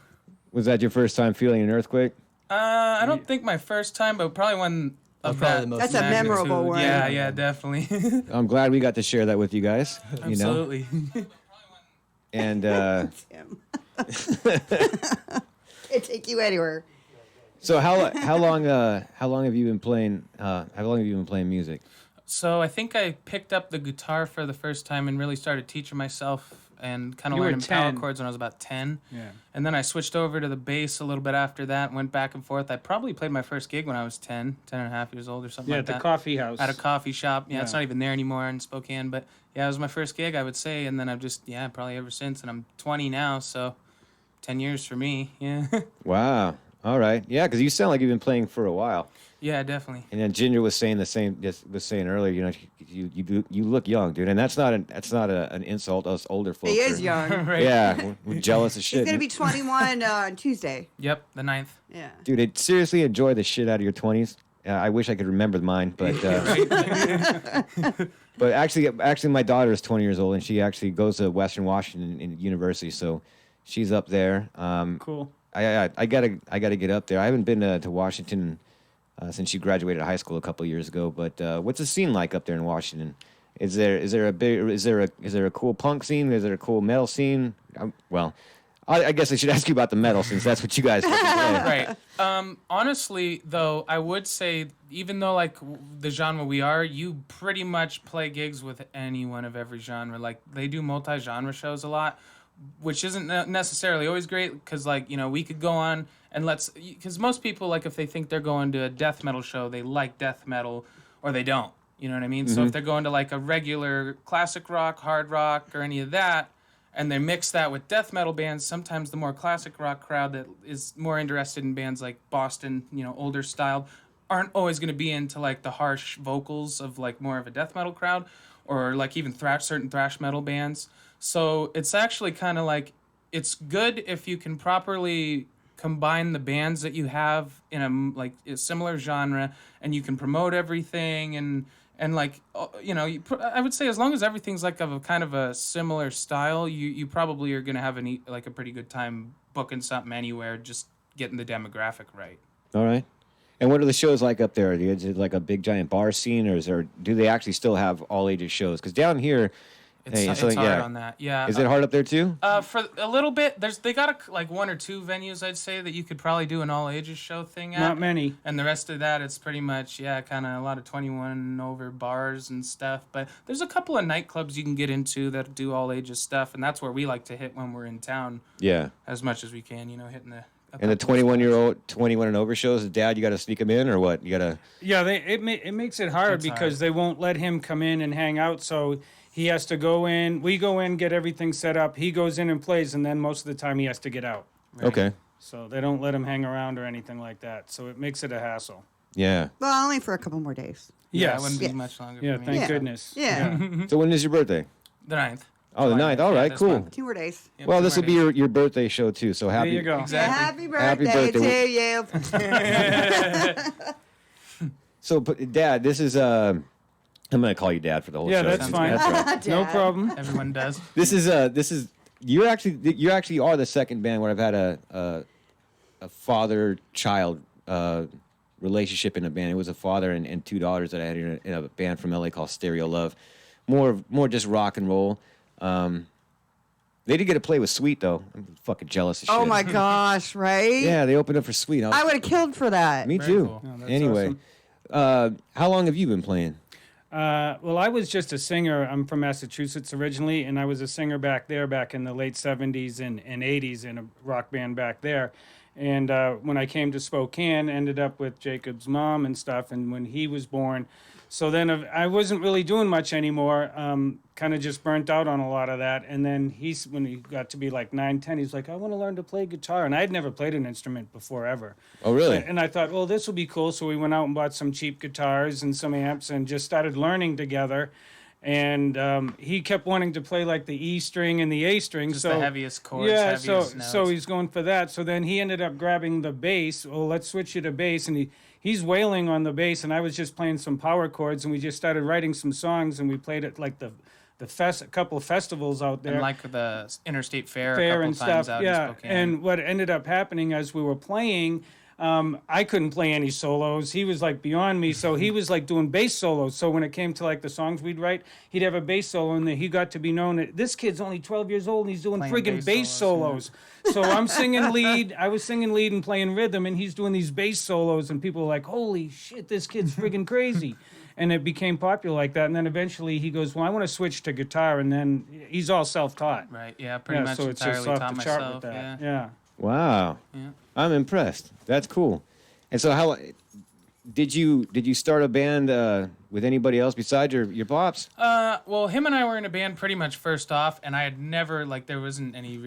Was that your first time feeling an earthquake? I don't think my first time, but probably one of Probably that the most That's a memorable magnitude. one. Yeah, definitely. I'm glad we got to share that with you guys. You know? Absolutely. And Tim. Can't take you anywhere. so how long have you been playing music? So I think I picked up the guitar for the first time and really started teaching myself and kind of You were learning power 10. chords when I was about 10. Yeah. And then I switched over to the bass a little bit after that, went back and forth. I probably played my first gig when I was 10 and a half years old or something Yeah, like at the that. coffee house. At a coffee shop. Yeah, it's Yeah. not even there anymore in Spokane. But yeah, it was my first gig, I would say. And then I've just, probably ever since. And I'm 20 now, so 10 years for me. Yeah. Wow. All right. Yeah, because you sound like you've been playing for a while. Yeah, definitely. And then Ginger was saying the same. Just was saying earlier. You know, you look young, dude. And that's not an insult. Us older folks. He is are- young. Right. Yeah, we're jealous of He's shit. going to be 21 on Tuesday. Yep, the 9th. Yeah. Dude, seriously enjoy the shit out of your 20s. I wish I could remember mine, but but actually, my daughter is 20 years old, and she actually goes to Western Washington University, so she's up there. Cool. I gotta get up there. I haven't been to Washington since she graduated high school a couple of years ago. But what's the scene like up there in Washington? Is there a cool punk scene? Is there a cool metal scene? I guess I should ask you about the metal since that's what you guys fucking play. Right. Honestly, though, I would say even though like the genre we are, you pretty much play gigs with anyone of every genre. Like they do multi-genre shows a lot, which isn't necessarily always great because like we could go on and because most people like if they think they're going to a death metal show, they like death metal or they don't. You know what I mean? So if they're going to like a regular classic rock, hard rock, or any of that, and they mix that with death metal bands, sometimes the more classic rock crowd that is more interested in bands like Boston, older style, aren't always going to be into like the harsh vocals of like more of a death metal crowd, or like even certain thrash metal bands. So it's actually kind of like it's good if you can properly combine the bands that you have in a similar genre, and you can promote everything and like I would say as long as everything's like of a kind of a similar style, you probably are gonna have a pretty good time booking something anywhere, just getting the demographic right. All right. And what are the shows like up there? Is it like a big giant bar scene, or do they actually still have all ages shows? Because down here, It's hard on that. Yeah. Is it hard up there too? For a little bit, they got like 1 or 2 venues I'd say that you could probably do an all ages show thing at. Not many. And the rest of that, it's pretty much kind of a lot of 21 and over bars and stuff. But there's a couple of nightclubs you can get into that do all ages stuff, and that's where we like to hit when we're in town. Yeah. As much as we can, hitting the. And the 21 and over shows, Dad, you got to sneak them in, or what? You got to. Yeah, it makes it hard because they won't let him come in and hang out. So he has to go in. We go in, get everything set up. He goes in and plays, and then most of the time he has to get out. Right. Okay. So they don't let him hang around or anything like that. So it makes it a hassle. Yeah. Well, only for a couple more days. Yeah, Yes. it wouldn't be much longer. Yeah, for me. thank goodness. Yeah. So when is your birthday? The 9th. Oh, the 9th. All right, this cool. month. 2 more days. Yep, Well, 2 this will more be your birthday show too. So happy. There you go. Exactly. Happy Happy birthday birthday. to you. So, Dad, this is I'm gonna call you Dad for the whole Yeah, show. that's fine. right. No Dad. problem. Everyone does. This is you actually are the second band where I've had a father-child relationship in a band. It was a father and 2 daughters that I had in a band from LA called Stereo Love. More just rock and roll. They did get to play with Sweet though. I'm fucking jealous of shit. Oh my gosh, right? Yeah, they opened up for Sweet. I would have killed for that. Me Very too. cool. Oh, that's Anyway, how long have you been playing? Well, I was just a singer. I'm from Massachusetts originally, and I was a singer back in the late 70s and 80s in a rock band back there. And when I came to Spokane, ended up with Jacob's mom and stuff, and when he was born. So then I wasn't really doing much anymore, kind of just burnt out on a lot of that. And then when he got to be like 9, 10, he's like, I want to learn to play guitar. And I had never played an instrument before ever. Oh, really? And I thought, well, this will be cool. So we went out and bought some cheap guitars and some amps and just started learning together. And he kept wanting to play like the E string and the A string. Just so the heaviest chords, yeah, heaviest notes. so he's going for that. So then he ended up grabbing the bass. Oh, let's switch you to bass. And he's wailing on the bass, and I was just playing some power chords. And we just started writing some songs, and we played at like a couple of festivals out there. And like the Interstate Fair, a Fair couple and times stuff, out yeah. in Spokane. And what ended up happening as we were playing, I couldn't play any solos. He was like beyond me, so he was like doing bass solos. So when it came to like the songs we'd write, he'd have a bass solo, and then he got to be known that this kid's only 12 years old and he's doing Playing friggin' bass bass solos. So I'm singing lead. I was singing lead and playing rhythm, and he's doing these bass solos, and people were like, "Holy shit, this kid's friggin' crazy." And it became popular like that. And then eventually he goes, well, I want to switch to guitar. And then he's all self-taught. Right, yeah, pretty much so it's just entirely off taught the chart myself. with that. Yeah. Yeah. Wow. Yeah. I'm impressed. That's cool. And so how did you start a band with anybody else besides your pops? Well, him and I were in a band pretty much first off, and I had never there wasn't any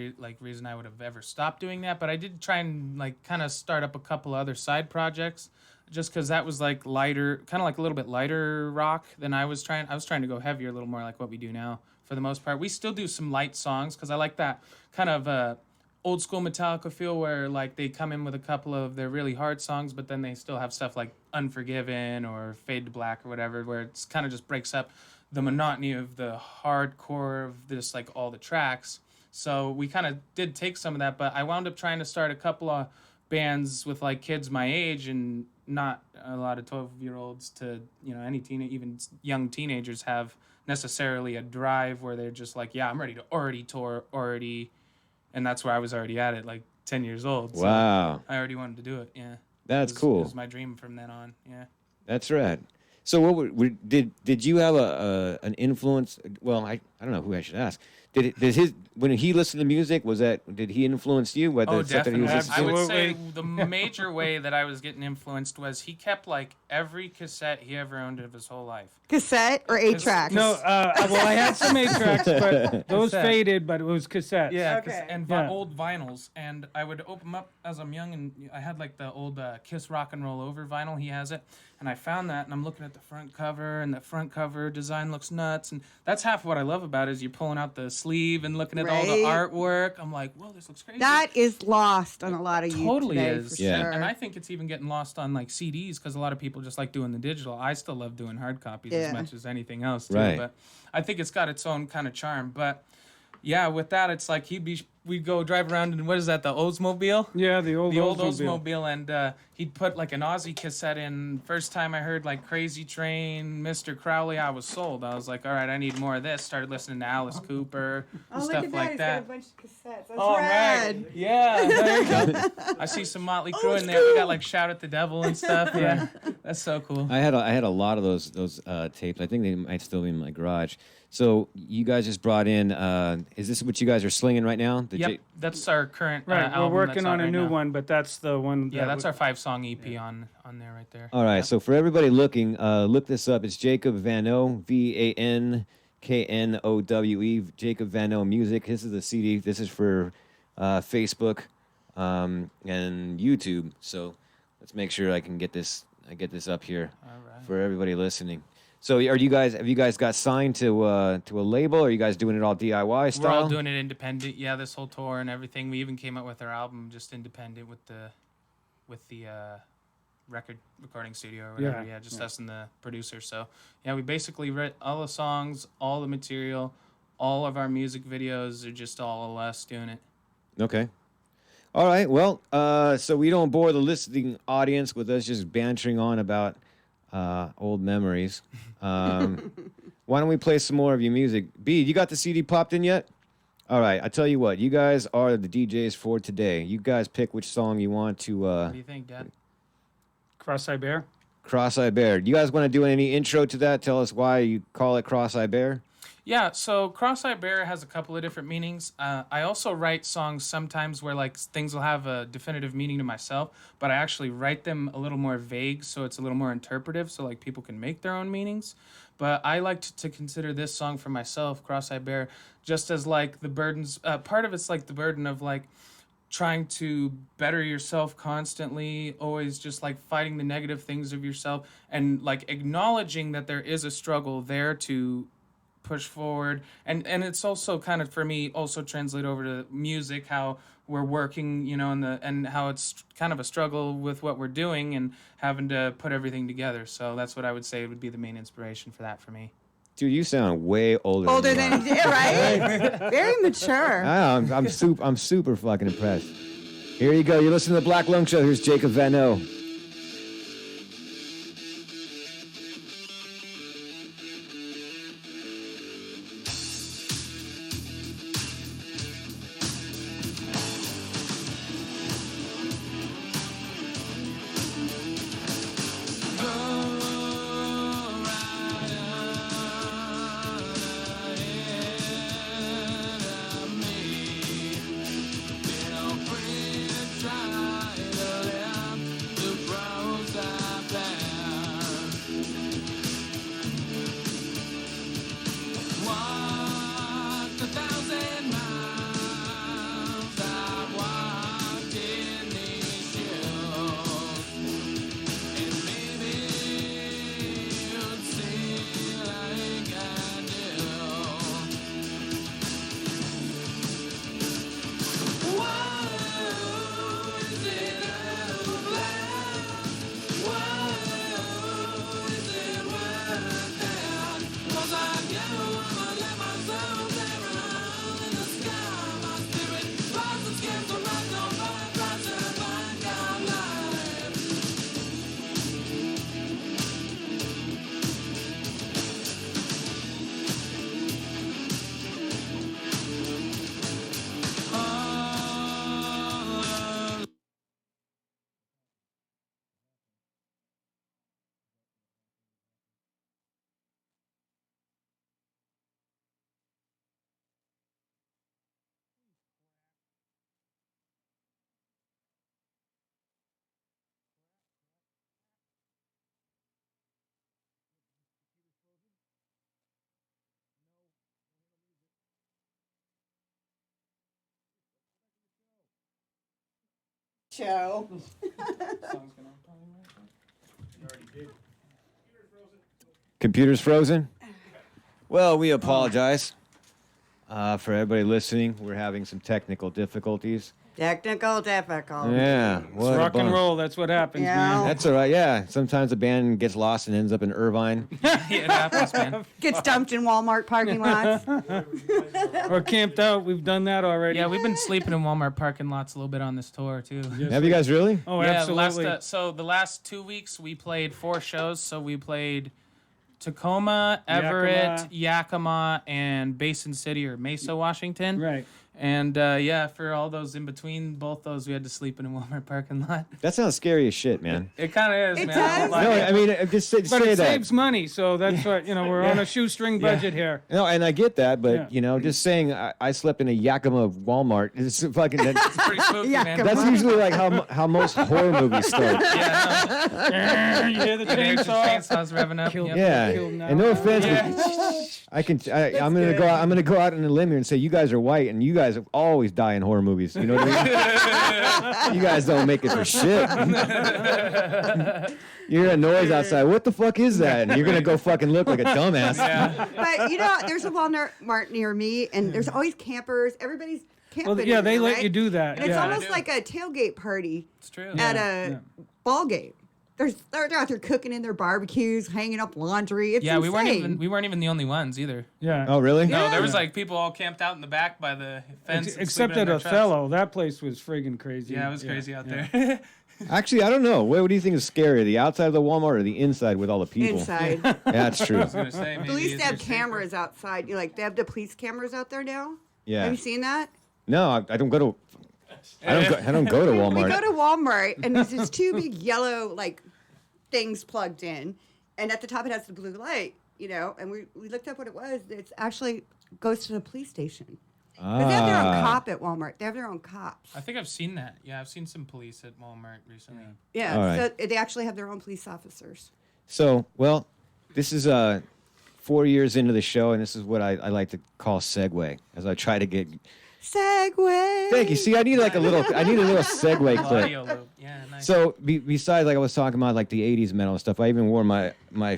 reason I would have ever stopped doing that, but I did try and kind of start up a couple other side projects, just because that was like lighter, kind of like a little bit lighter rock than I was trying. I was trying to go heavier, a little more like what we do now. For the most part, we still do some light songs because I like that kind of old school Metallica feel where like they come in with a couple of their really hard songs, but then they still have stuff like Unforgiven or Fade to Black or whatever, where it's kind of just breaks up the monotony of the hardcore of this like all the tracks. So we kind of did take some of that, but I wound up trying to start a couple of bands with like kids my age and not a lot of 12-year-olds to any even young teenagers have necessarily a drive where they're just like, yeah, I'm ready to already tour already. And that's where I was already at it, like 10 years old. So Wow. I already wanted to do it. Yeah. That's It cool. was my dream from then on. Yeah. That's right. So did you have an influence? Well, I don't know who I should ask. When he listened to music, did he influence you? Whether Oh, it's something he was definitely. listening I to? would say the major way that I was getting influenced was he kept like every cassette he ever owned of his whole life. Cassette or 8-track? No, well, I had some 8-tracks, but those Cassette. faded, but it was cassettes. Yeah, Okay. and Yeah. old vinyls, and I would open them up as I'm young, and I had like the old Kiss Rock and Roll Over vinyl. He has it, and I found that, and I'm looking at the front cover, and the front cover design looks nuts, and that's half what I love about it is you're pulling out the sleeve and looking at all the Right. artwork. I'm like, whoa, this looks crazy. That is lost on a lot of you Totally today, is. for Yeah. sure. And I think it's even getting lost on like CDs because a lot of people just like doing the digital. I still love doing hard copies as Yeah. much as anything else too. Right. But I think it's got its own kind of charm. But yeah, with that, it's like he'd be we'd go drive around in, what is that, the Oldsmobile? Yeah, the old Oldsmobile, and he'd put like an Aussie cassette in. First time I heard like Crazy Train, Mr. Crowley, I was sold. I was like, all right, I need more of this. Started listening to Alice Cooper, and stuff look at like He's that. got a bunch of cassettes. That's Oh, rad. right. Yeah, there you go. I see some Motley Crue in there. We got like Shout at the Devil and stuff. Yeah, that's so cool. I had a lot of those tapes. I think they might still be in my garage. So you guys just brought in. Is this what you guys are slinging right now? The Yep, that's our current Right, album. we're working that's out on a right new now. one, but that's the one. Yeah, that's we- our 5-song EP on there right there. All right. So for everybody looking, look this up. It's Jacob Vanoe, VANKNOWE. Jacob Vanoe Music. This is the CD. This is for Facebook and YouTube. So let's make sure I get this up here for everybody listening. So have you guys got signed to a label, or are you guys doing it all DIY style? We're all doing it independent. Yeah, this whole tour and everything. We even came out with our album just independent with the recording studio or whatever. Yeah, just us and the producer. So yeah, we basically wrote all the songs, all the material, all of our music videos are just all of us doing it. Okay. All right. Well, so we don't bore the listening audience with us just bantering on about old memories. Why don't we play some more of your music? B, you got the CD popped in yet? All right. I tell you what. You guys are the DJs for today. You guys pick which song you want to. What do you think, Dad? Cross-Eye Bear. Cross-Eye Bear. You guys want to do any intro to that? Tell us why you call it Cross-Eye Bear. Yeah, so Cross-Eye Bear has a couple of different meanings. I also write songs sometimes where like things will have a definitive meaning to myself, but I actually write them a little more vague, so it's a little more interpretive, so like people can make their own meanings. But I like to consider this song for myself, Cross-Eye Bear, just as like the burdens. Part of it's like the burden of like trying to better yourself constantly, always just like fighting the negative things of yourself, and like acknowledging that there is a struggle there to push forward. And it's also kind of, for me, also translate over to music, how we're working, you know, and how it's kind of a struggle with what we're doing and having to put everything together. So that's what I would say would be the main inspiration for that for me. Dude, you sound way older. Older than than you you did, right? Very mature. I'm super fucking impressed. Here you go. You're listening to the Black Lung Show. Here's Jacob Vanoe. Show. Computer's frozen? Well, we apologize for everybody listening. We're having some technical difficulties. Technical difficulty. Yeah. It's What a rock and bummer. roll. That's what happens, Yeah. man. That's all right. Yeah. Sometimes the band gets lost and ends up in Irvine. Yeah, it happens, man. Gets dumped in Walmart parking lots. Or camped out. We've done that already. Yeah, we've been sleeping in Walmart parking lots a little bit on this tour too. Have you guys really? Oh, Yeah, absolutely. so the last 2 weeks we played 4 shows. So we played Tacoma, Everett, Yakima, and Basin City or Mesa, Washington. Right. And yeah, for all those in between both those, we had to sleep in a Walmart parking lot. That sounds scary as shit, man. It kind of is, It man. I does. won't lie. No, I mean, just say, But say it that. saves money, so that's what, we're on a shoestring budget here. No, and I get that, but Yeah. just saying I slept in a Yakima Walmart is fucking. It's pretty spooky, man. Yakima. That's usually like how most horror movies start. Yeah, You hear the no. chainsaw? Chainsaws revving up. Killed- Yep. Yeah, Killed now. and no offense, Yeah. but I'm gonna go out on a limb here and say you guys are white and you guys always die in horror movies. You know what I mean? You guys don't make it for shit. You hear a noise outside. What the fuck is that? And you're gonna go fucking look like a dumbass. But there's a Walmart near me, and there's always campers. Everybody's camping. Well, yeah, in they there, let right? you do that. And it's Yeah. almost like a tailgate party It's true. at a ball game. They're out there cooking in their barbecues, hanging up laundry. It's Yeah, insane. we weren't even the only ones either. Yeah. Oh, really? No, there was Yeah. like people all camped out in the back by the fence. and Except sleeping in at their trucks. Othello, that place was friggin' crazy. Yeah, it was crazy out there. Actually, I don't know. What do you think is scarier, the outside of the Walmart or the inside with all the people? Inside. Yeah, that's true. I was gonna say, At maybe least is they have there safer? cameras outside. They have the police cameras out there now. Yeah. Have you seen that? No, I don't go to. I don't go to We Walmart. go to Walmart, and there's these two big yellow things plugged in, and at the top it has the blue light. And we looked up what it was. It's actually goes to the police station. 'Cause they have their own cop at Walmart. They have their own cops. I think I've seen that. Yeah, I've seen some police at Walmart recently. Yeah, All right. so they actually have their own police officers. So, well, this is 4 years into the show, and this is what I like to call segue, as I try to get. Segway. Thank you. See, I need a little segue clip. Audio loop. Yeah, nice. So, besides, I was talking about the '80s metal and stuff, I even wore my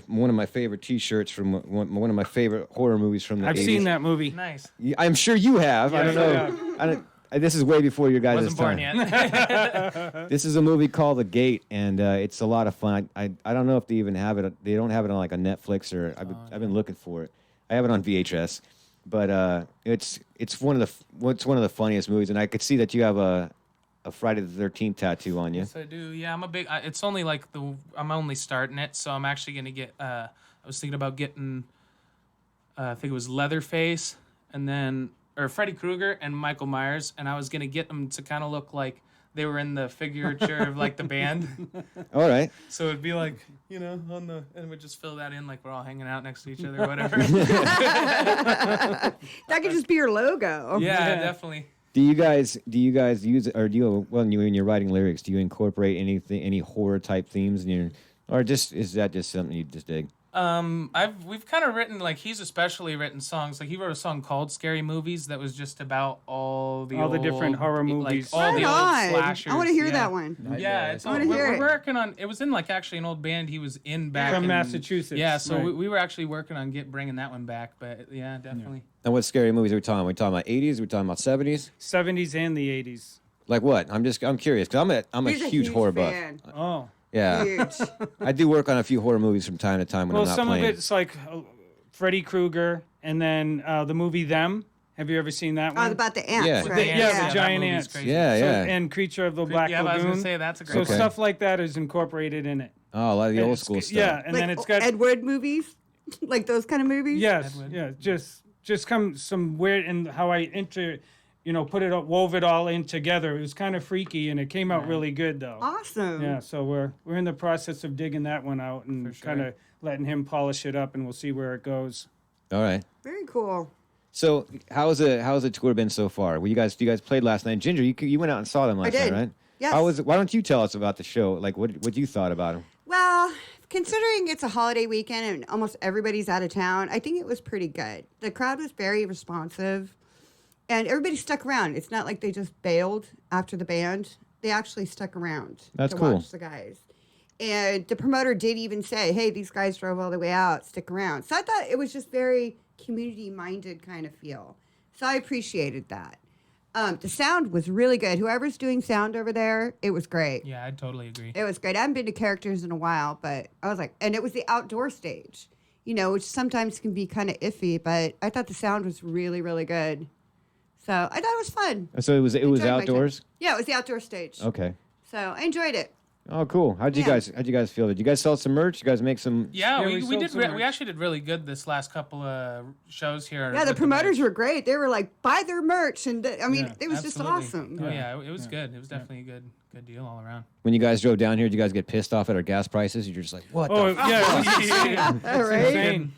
one of my favorite T-shirts from one of my favorite horror movies from the I've 80s. seen that movie. Nice. I'm sure you have. I Yes, don't I know. I don't. This is way before your guys' Wasn't time. born yet. This is a movie called The Gate, and it's a lot of fun. I don't know if they even have it. They don't have it on a Netflix or I've been looking for it. I have it on VHS, but it's one of the funniest movies, and I could see that you have a Friday the 13th tattoo on you. Yes, I do. Yeah, I'm a big. It's only I'm only starting it, so I'm actually gonna get. I was thinking about getting. I think it was Leatherface, and then Freddy Krueger and Michael Myers, and I was gonna get them to kind of look like they were in the figurature of the band. All right. So it'd be on the, and we'd just fill that in like we're all hanging out next to each other or whatever. That could just be your logo. Yeah, definitely. Do you guys use it, or when you're writing lyrics, do you incorporate any horror type themes in your, or is that just something you just dig? We've kind of written he's especially written songs. He wrote a song called "Scary Movies" that was just about all the different horror movies. all Right the old on. slashers. I want to hear yeah. that one. Yeah, Nightmares. it's I all, wanna hear we're it. working on. It was in actually an old band he was in back From in Massachusetts, Yeah, so right. we were actually working on bringing that one back. But yeah, definitely. And what scary movies are we talking? Are we talking about 80s? Are we talking about 70s? 70s and the 80s. Like what? I'm curious because I'm a He's huge horror fan. buff. Oh. Yeah, Huge. I do work on a few horror movies from time to time when Well, I'm not some playing. of it's like Freddy Krueger, and then the movie Them. Have you ever seen that one? About the ants, Yeah. right? Yeah, the giant that movie's ants. crazy. Yeah, So- yeah. and Creature of the Black Yeah, I was Lagoon. gonna say that's a great. So Okay. stuff like that is incorporated in it. Oh, a lot of the And old it's- school stuff. Yeah, and then it's got Ed Wood movies, like those kind of movies. yes, Edwin. yeah, just come some weird and how I put it up, wove it all in together. It was kind of freaky, and it came out really good though. Awesome. Yeah, so we're in the process of digging that one out and sure. kind of letting him polish it up, and we'll see where it goes. All right. Very cool. So how's the tour been so far? You guys played last night. Ginger, you went out and saw them last did. night, right? Yes. How was it? Why don't you tell us about the show? Like what you thought about them? Well, considering it's a holiday weekend and almost everybody's out of town, I think it was pretty good. The crowd was very responsive, and everybody stuck around. It's not like they just bailed after the band. They actually stuck around That's to cool. watch the guys. And the promoter did even say, hey, these guys drove all the way out, stick around. So I thought it was just very community-minded kind of feel. So I appreciated that. The sound was really good. Whoever's doing sound over there, it was great. Yeah, I totally agree. It was great. I haven't been to characters in a while, but I was like, and it was the outdoor stage, which sometimes can be kind of iffy, but I thought the sound was really, really good. So I thought it was fun. So it was Enjoyed my time. outdoors. Yeah, it was the outdoor stage. Okay. So I enjoyed it. Oh, cool. How'd you guys feel? Did you guys sell some merch? You guys make some? Yeah, Yeah, we we sold did. some We merch. actually did really good this last couple of shows here. Yeah, the with promoters merch. were great. They were like, buy their merch, and it was just Absolutely. awesome. Oh yeah, it was good. It was definitely a good deal all around. When you guys drove down here, did you guys get pissed off at our gas prices? You're just like, what? Oh, the yeah. It was insane. It's Right? insane.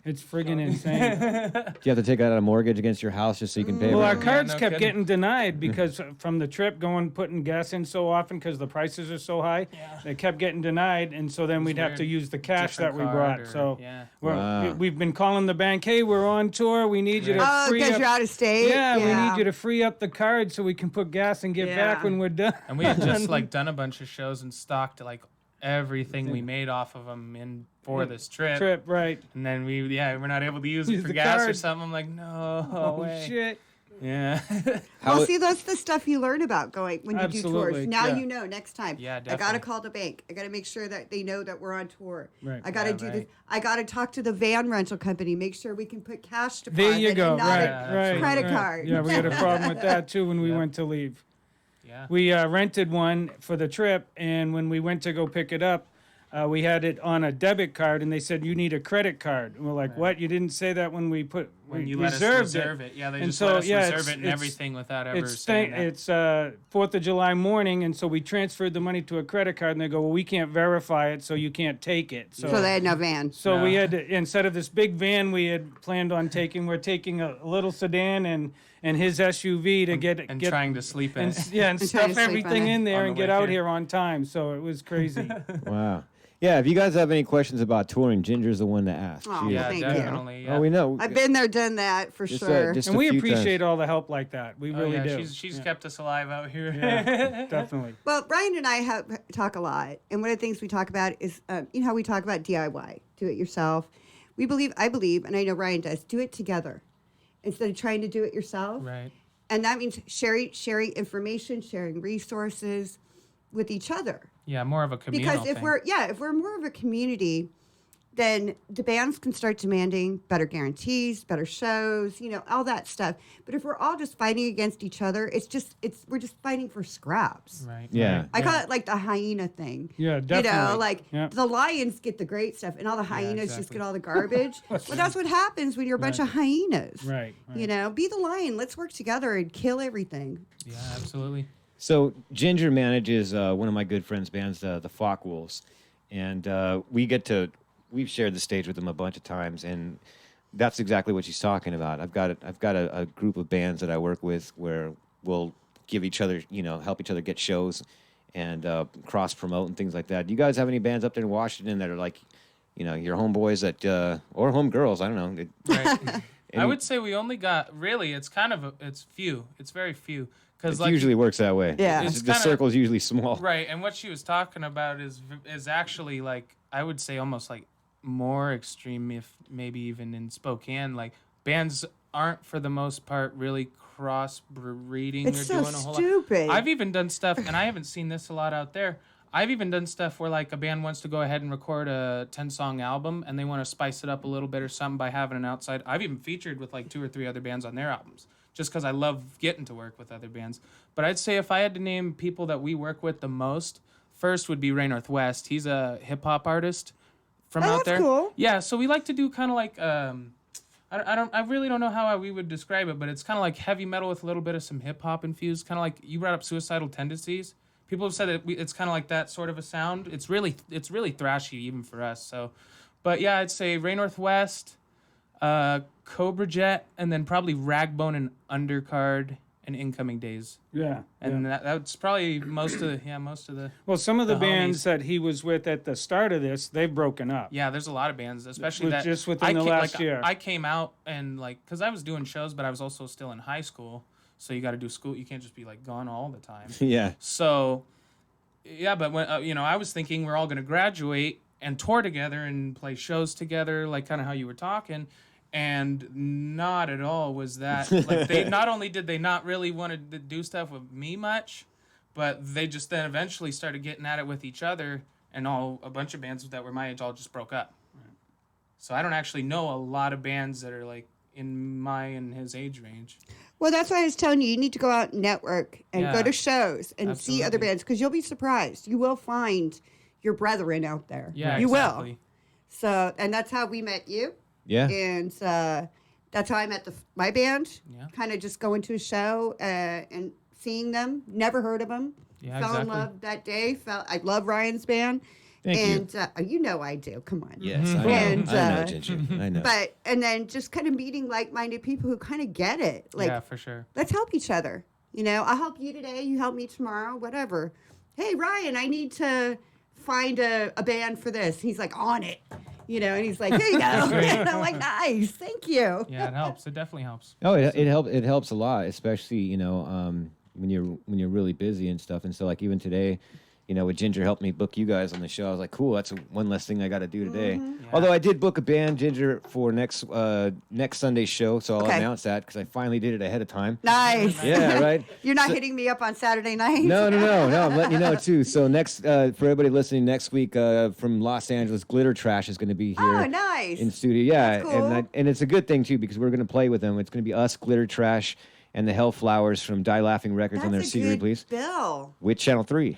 It's friggin' insane. Do you have to take out a mortgage against your house just so you can pay? Well, it? our cards no kept kidding. getting denied because from the trip putting gas in so often because the prices are so high. Yeah. They kept getting denied, and so then we'd have to weird. use the cash that Different we card brought. or- So yeah. Wow. we've been calling the bank, hey, we're on tour. We need you to Oh, free because up. you're out of state? Yeah, we need you to free up the card so we can put gas and get back Yeah. when we're done. And we had just like done a bunch of shows and stocked like everything we made off of them in for this trip. Right. And then we're not able to use Use it for the gas or card. something. I'm like, no Oh, way. shit. Yeah. Well, see, that's the stuff you learn about going when you do Absolutely, tours. Now yeah. you know next time. Yeah, I got to definitely. call the bank. I got to make sure that they know that we're on tour. Right. I got to Yeah, do right. this. I got to talk to the van rental company. Make sure we can put cash deposit There you go. and not Right, a right. credit right. card. Yeah, we had a problem with that too when we Yeah. went to leave. Yeah. We rented one for the trip, and when we went to go pick it up, we had it on a debit card, and they said you need a credit card. And we're like, "What? You didn't say that when we When you reserved let us reserve it. Yeah, they And just so, let us yeah, reserve it's- it and it's- everything without ever It's saying that. it's 4th of July morning, and so we transferred the money to a credit card, and they go, "Well, we can't verify it, so you can't take it." So they had no van. So we No. had to, instead of this big van we had planned on taking, we're taking a little sedan and his SUV to get trying to sleep in and, it. yeah, and And trying to stuff sleep everything on it. in there On and the get way out here. here on time. So it was crazy. Wow. Yeah, if you guys have any questions about touring, Ginger's the one to ask. Oh, She- Yeah, Thank you. definitely. Yeah. Oh, we know. I've been there, done that for Just, sure. just And a we few appreciate times. all the help like that. We Oh, really yeah, do. She's Yeah. kept us alive out here. Yeah, definitely. Well, Brian and I talk a lot, and one of the things we talk about is, how we talk about DIY, do it yourself. I believe, and I know Ryan does, do it together instead of trying to do it yourself. Right. And that means sharing information, sharing resources with each other. Yeah, more of a communal Because if thing. if we're more of a community, then the bands can start demanding better guarantees, better shows, all that stuff. But if we're all just fighting against each other, we're just fighting for scraps. Right. Yeah. right. I call it like the hyena thing. Yeah, definitely. Like Yeah. the lions get the great stuff and all the hyenas just exactly. get all the garbage. Well, that's what happens when you're a bunch of hyenas. Right. Be the lion. Let's work together and kill everything. Yeah, absolutely. So Ginger manages one of my good friends' bands, the Flock Wolves, and we've shared the stage with them a bunch of times, and that's exactly what she's talking about. I've got a group of bands that I work with where we'll give each other, help each other get shows and cross promote and things like that. Do you guys have any bands up there in Washington that are like, your homeboys that or homegirls? I don't know. Right. I Any- would say we only got really. It's kind of it's few. It's very few because It usually works that way. Yeah. It's- It's the kinda- circle's usually small. right. And what she was talking about is actually like I would say almost like more extreme, if maybe even in Spokane. Like bands aren't for the most part really cross-breeding It's or so doing a whole stupid. lot. I've even done stuff, and I haven't seen this a lot out there. I've even done stuff where like a band wants to go ahead and record a 10-song album and they want to spice it up a little bit or something by having an outside. I've even featured with like 2 or 3 other bands on their albums just because I love getting to work with other bands. But I'd say if I had to name people that we work with the most, first would be Ray Northwest. He's a hip hop artist from Oh, out that's there. cool. Yeah, so we like to do kind of like I really don't know how we would describe it, but it's kind of like heavy metal with a little bit of some hip hop infused, kind of like you brought up Suicidal Tendencies. People have said that it's kind of like that sort of a sound. It's really thrashy even for us. So, but yeah, I'd say Ray Northwest, Cobra Jet, and then probably Ragbone and Undercard and Incoming Days. Yeah. And that's probably most of the. Well, some of the the bands homies. that he was with at the start of this, they've broken up. Yeah, there's a lot of bands, especially With- that just within the last year. I came out and like, cause I was doing shows, but I was also still in high school, so you got to do school. You can't just be like gone all the time. Yeah. So, yeah, but when I was thinking we're all gonna graduate and tour together and play shows together, like kind of how you were talking, And not at all was that like they not only did they not really want to do stuff with me much, but they just then eventually started getting at it with each other, and a bunch of bands that were my age all just broke up. So I don't actually know a lot of bands that are like in my and his age range. Well, that's why I was telling you, you need to go out and network and Yeah. go to shows and see other Absolutely. bands, because you'll be surprised. You will find your brethren out there. Yeah, you exactly. will. So, and that's how we met you. Yeah. And that's how I met my band. Yeah. Kind of just going to a show and seeing them. Never heard of them. Yeah, Fell in exactly. love that day. I love Ryan's band. Thank you. And you know I do. Come on. Yes, I know. And, I know, Ginger. I know. And then just kind of meeting like-minded people who kind of get it. Like, Yeah, for sure. let's help each other. You know, I'll help you today. You help me tomorrow. Whatever. Hey, Ryan, I need to find a band for this. He's like, on it. You know, and he's like, here you go. And I'm like, nice. Thank you. Yeah, it helps. It definitely helps. Oh, it helps a lot, especially when you're really busy and stuff. And so like even today, with Ginger helped me book you guys on the show. I was like, cool, that's one less thing I got to do today. Mm-hmm. Although I did book a band, Ginger, for next Sunday's show, so I'll Okay. announce that because I finally did it ahead of time. Nice. Yeah, right. You're not hitting me up on Saturday night? No. I'm letting you know too. So next, for everybody listening, next week from Los Angeles, Glitter Trash is going to be here. Oh, nice. In studio, yeah, That's cool. and it's a good thing too because we're going to play with them. It's going to be us, Glitter Trash, and the Hellflowers from Die Laughing Records on their That's a CD good release bill. with Channel 3.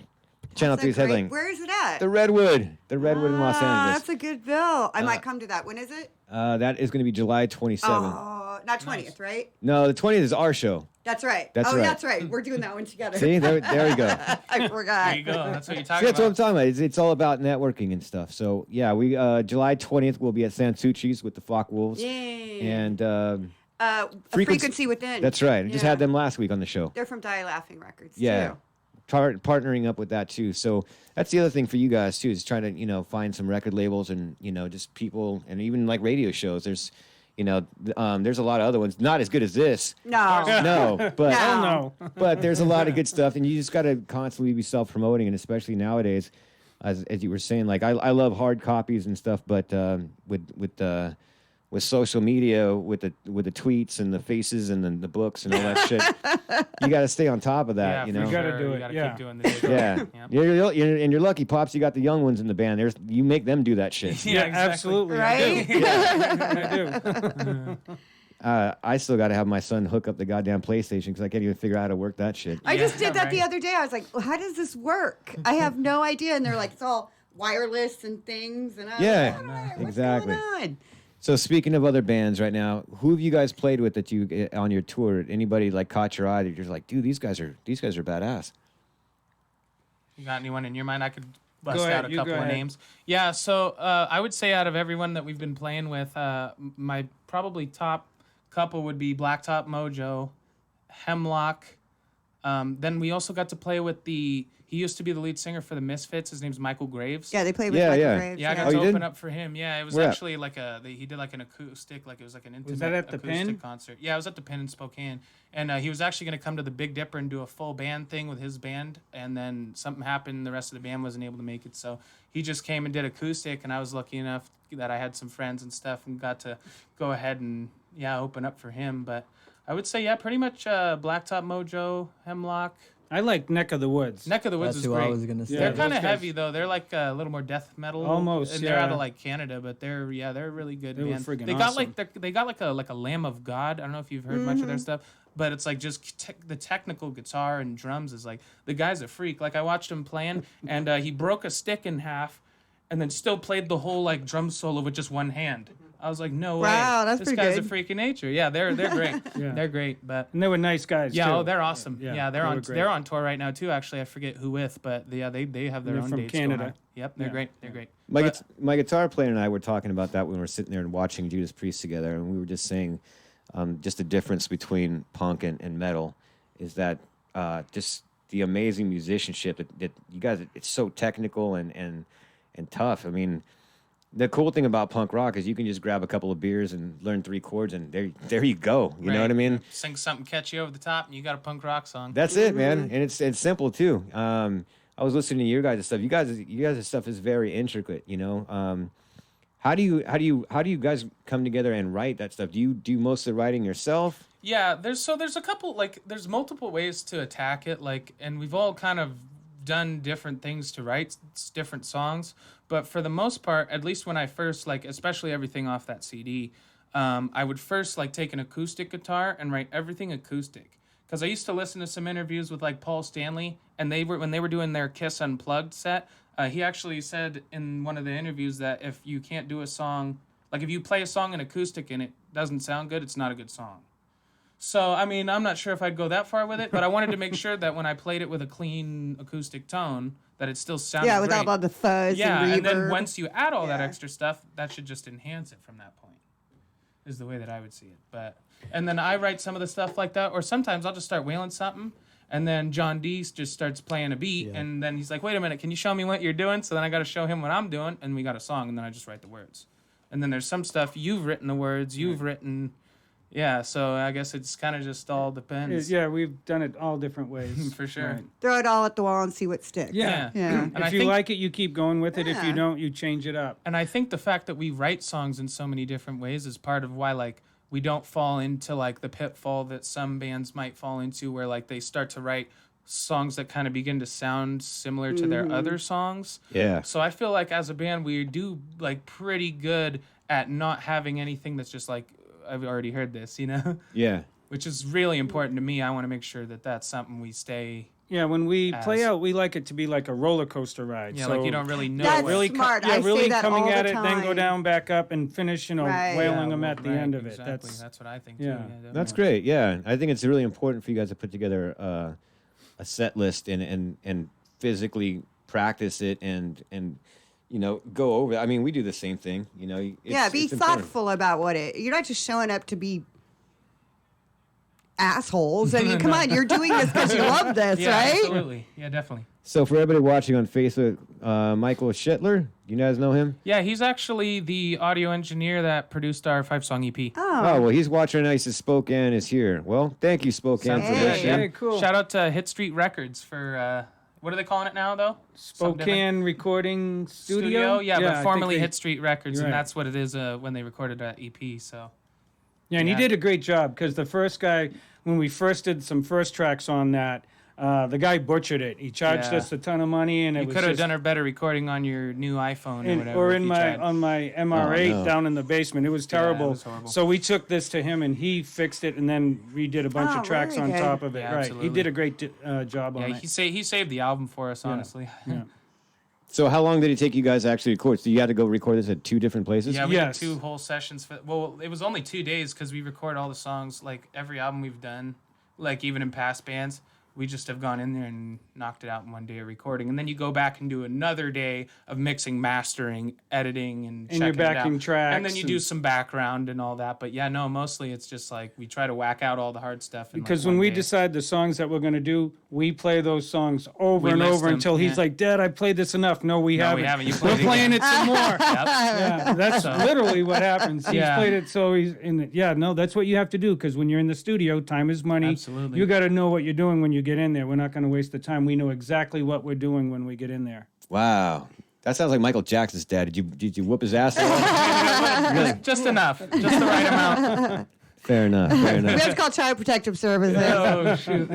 Channel That's 3 a is great- headlining. Where is it at? The Redwood in Los Ah, Angeles. that's a good bill. I might come to that. When is it? That is going to be July 27th. Oh, not 20th, right? No, the 20th is our show. That's right. That's oh, right. that's right. We're doing that one together. See, there we go. I forgot. There you go. That's what you're See, talking that's what I'm about. talking about. It's all about networking and stuff. So yeah, we July 20th we'll be at Sansucci's with the Flock Wolves. Yay. And Frequency Within. That's right. I just Yeah. had them last week on the show. They're from Die Laughing Records, Yeah. too. Partnering up with that too. So that's the other thing for you guys too, is trying to, find some record labels and, just people and even like radio shows. There's, there's a lot of other ones, not as good as this. No. No, but No. but there's a lot of good stuff, and you just got to constantly be self-promoting, and especially nowadays, as you were saying, like I love hard copies and stuff, but with social media, with the tweets and the faces and the books and all that shit, you got to stay on top of that. Yeah, you for know, gotta sure. do You it, gotta yeah. keep doing the digital. yeah. Yep. And you're lucky, pops. You got the young ones in the band. You make them do that shit. Yeah, exactly. Absolutely. Right? I do. I still got to have my son hook up the goddamn PlayStation because I can't even figure out how to work that shit. I just Yeah, did that the right. other day. I was like, well, how does this work? I have no idea. And they're like, it's all wireless and things. And I was Yeah, like, what's exactly. going on? So speaking of other bands right now, who have you guys played with that you on your tour? Anybody like caught your eye that you're just like, dude, these guys are badass. You got anyone in your mind? I could bust Go ahead, out a you couple go of ahead. names. Yeah, so I would say out of everyone that we've been playing with, my probably top couple would be Blacktop Mojo, Hemlock. Then we also got to play with he used to be the lead singer for the Misfits. His name's Michael Graves. Yeah, they played with Yeah, Michael yeah. Graves. Yeah, I Oh, got to you open did? up for him. Yeah, it was Where at? actually like he did like an acoustic, like it was like an intimate that at the acoustic Pin? concert. Yeah, it was at the Pin in Spokane, and he was actually going to come to the Big Dipper and do a full band thing with his band, and then something happened. The rest of the band wasn't able to make it, so he just came and did acoustic, and I was lucky enough that I had some friends and stuff and got to go ahead and open up for him. But I would say pretty much Blacktop Mojo, Hemlock. I like Neck of the Woods. Neck of the Woods That's is who great. I was gonna say. They're those kind of guys- heavy though. They're like a little more death metal. Almost, and they're out yeah. of like Canada, but they're a really good They were band. friggin' They got awesome. they got like a Lamb of God. I don't know if you've heard much of their stuff, but it's like just the technical guitar and drums is like the guy's a freak. Like I watched him playing, and he broke a stick in half, and then still played the whole like drum solo with just one hand. I was like, no way. Wow, that's this pretty guy's good. a freak of nature. Yeah, they're great. Yeah. They're great, but. And they were nice guys. Yeah, too. oh, they're awesome. Yeah, Yeah, they were great. they're on tour right now too. Actually, I forget who with, but they have their They're own from dates going Canada. on. Yep, they're Yeah. great. They're great. My guitar player and I were talking about that when we were sitting there and watching Judas Priest together, and we were just saying, just the difference between punk and metal is that just the amazing musicianship that you guys. It's so technical and tough. I mean, the cool thing about punk rock is you can just grab a couple of beers and learn 3 chords, and there you go. You know what I mean? Sing something catchy over the top, and you got a punk rock song. That's it, man, and it's simple too. I was listening to your guys' stuff. You guys' stuff is very intricate. How do you guys come together and write that stuff? Do you do most of the writing yourself? Yeah, there's a couple, like, there's multiple ways to attack it, like, and we've all kind of done different things to write different songs, but for the most part, at least when I first, like, especially everything off that CD, I would first, like, take an acoustic guitar and write everything acoustic. Because I used to listen to some interviews with, like, Paul Stanley, and when they were doing their Kiss Unplugged set, he actually said in one of the interviews that if you can't do a song, like, if you play a song in acoustic and it doesn't sound good, it's not a good song. So, I mean, I'm not sure if I'd go that far with it, but I wanted to make sure that when I played it with a clean acoustic tone, that it still sounded Yeah, great. without all the fuzz Yeah, and and then reverb. once you add all that Yeah. extra stuff, that should just enhance it from that point, is the way that I would see it. But and then I write some of the stuff like that, or sometimes I'll just start wailing something, and then John Deese just starts playing a beat, and then he's like, wait a minute, can you show me what you're doing? So then I got to show him what I'm doing, and we got a song, and then I just write the words. And then there's some stuff you've written the words, you've written... Yeah, so I guess it's kind of just all depends. Yeah, we've done it all different ways. For sure. Right. Throw it all at the wall and see what sticks. Yeah. Yeah. And If I you think- like it, you keep going with it. If you Yeah. don't, you change it up. And I think the fact that we write songs in so many different ways is part of why, like, we don't fall into, like, the pitfall that some bands might fall into where, like, they start to write songs that kind of begin to sound similar to their other songs. Yeah. So I feel like as a band, we do, like, pretty good at not having anything that's just like, I've already heard this, you know? Yeah. Which is really important to me. I want to make sure that that's something we stay... Yeah, when we play As- out, we like it to be like a roller coaster ride. Yeah, so like you don't really know That's what... really smart. yeah, I really say that coming all at the it, then go time. down, back up, and finish, Right. wailing Yeah, them at the right, end of it. Exactly. That's what I think, yeah. too. That's definitely. great. Yeah, I think it's really important for you guys to put together a set list and physically practice it and go over it. I mean, we do the same thing. Yeah, be it's important. thoughtful about what it. You're not just showing up to be assholes. I mean, come on, you're doing this because you love this, Yeah, right? absolutely. Yeah, definitely. So for everybody watching on Facebook, Michael Schittler, you guys know him? Yeah, he's actually the audio engineer that produced our 5-song EP. Oh, well, he's watching right now. He says Spokane is here. Well, thank you, Spokane, for Hey. listening. Hey, cool. Shout out to Hit Street Records for, what are they calling it now, though? Something different? Spokane Recording Studio. Yeah, I but think formerly they- Hit Street Records, You're and right. that's what it is when they recorded that EP, so... Yeah, and Yeah. he did a great job because the first guy, when we first did some first tracks on that, the guy butchered it. He charged Yeah. us a ton of money, and it You was could have just, done a better recording on your new iPhone or whatever. or if in you my tried. on my MR8 no. down in the basement. It was Yeah, it terrible. was horrible. So we took this to him, and he fixed it, and then redid a bunch Oh, of tracks very on good. top of it. Yeah, Right, absolutely. he did a great job on Yeah, it. he saved the album for us, honestly. Yeah. So how long did it take you guys to actually record? So you had to go record this at 2 different places? Yeah, we Yes. did 2 whole sessions. Well, it was only 2 days because we record all the songs, like every album we've done, like even in past bands. We just have gone in there and knocked it out in 1 day of recording. And then you go back and do another day of mixing, mastering, editing, and And you're checking it out. backing tracks And then you do and- some background and all that. But yeah, no, mostly it's just like we try to whack out all the hard stuff. In Because like when 1 we day. decide the songs that we're going to do, we play those songs over We and list over them, until he's yeah. like, Dad, I played this enough. No, we No, haven't. we haven't. You We're played it playing again. it some more. Yep. Yeah, that's So- literally what happens. He's Yeah. played it, so he's in it. Yeah, no, that's what you have to do because when you're in the studio, time is money. Absolutely. You got to know what you're doing when you get in there. We're not going to waste the time. We know exactly what we're doing when we get in there. Wow. That sounds like Michael Jackson's dad. Did you whoop his ass? Really? Just enough. Just the right amount. Fair enough. Fair We enough. have to call Child Protective Services. Oh, shoot.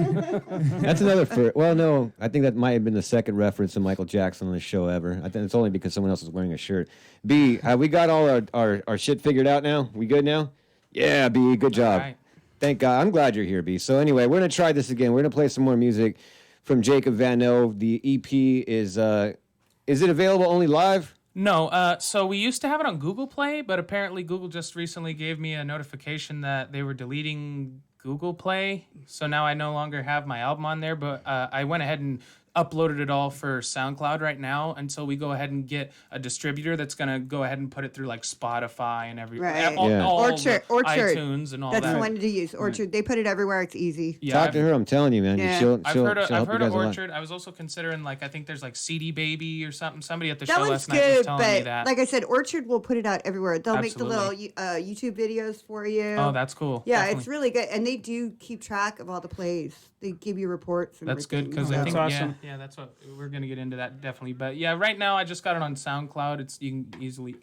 That's another. Well, no, I think that might have been the second reference to Michael Jackson on the show ever. I think it's only because someone else is wearing a shirt. B, we got all our shit figured out now. We good now? Yeah, B, good job. right. Thank God. I'm glad you're here, B. So anyway, we're gonna try this again. We're gonna play some more music from Jacob Van Noe. The EP is it available only live? No, so we used to have it on Google Play, but apparently Google just recently gave me a notification that they were deleting Google Play. So now I no longer have my album on there, but I went ahead and uploaded it all for SoundCloud right now until we go ahead and get a distributor that's going to go ahead and put it through like Spotify and Right. all Yeah. Orchard, the Orchard. iTunes and all That's that. the one to use. Orchard. They put it everywhere. It's easy. Yeah, Talk I've- to her. I'm telling you, man. Yeah. She'll I've she'll heard of help you guys a lot. Orchard. I was also considering I think there's like CD Baby or something. Somebody at the That show one's last night was good, telling me but that. like I said, Orchard will put it out everywhere. They'll make the little Absolutely. YouTube videos for you. Oh, that's cool. Yeah, Definitely. it's really good, and they do keep track of all the plays. They give you reports. And That's good everything. because I That's think awesome. yeah, that's what we're gonna get into that definitely. But yeah, right now I just got it on SoundCloud. You can easily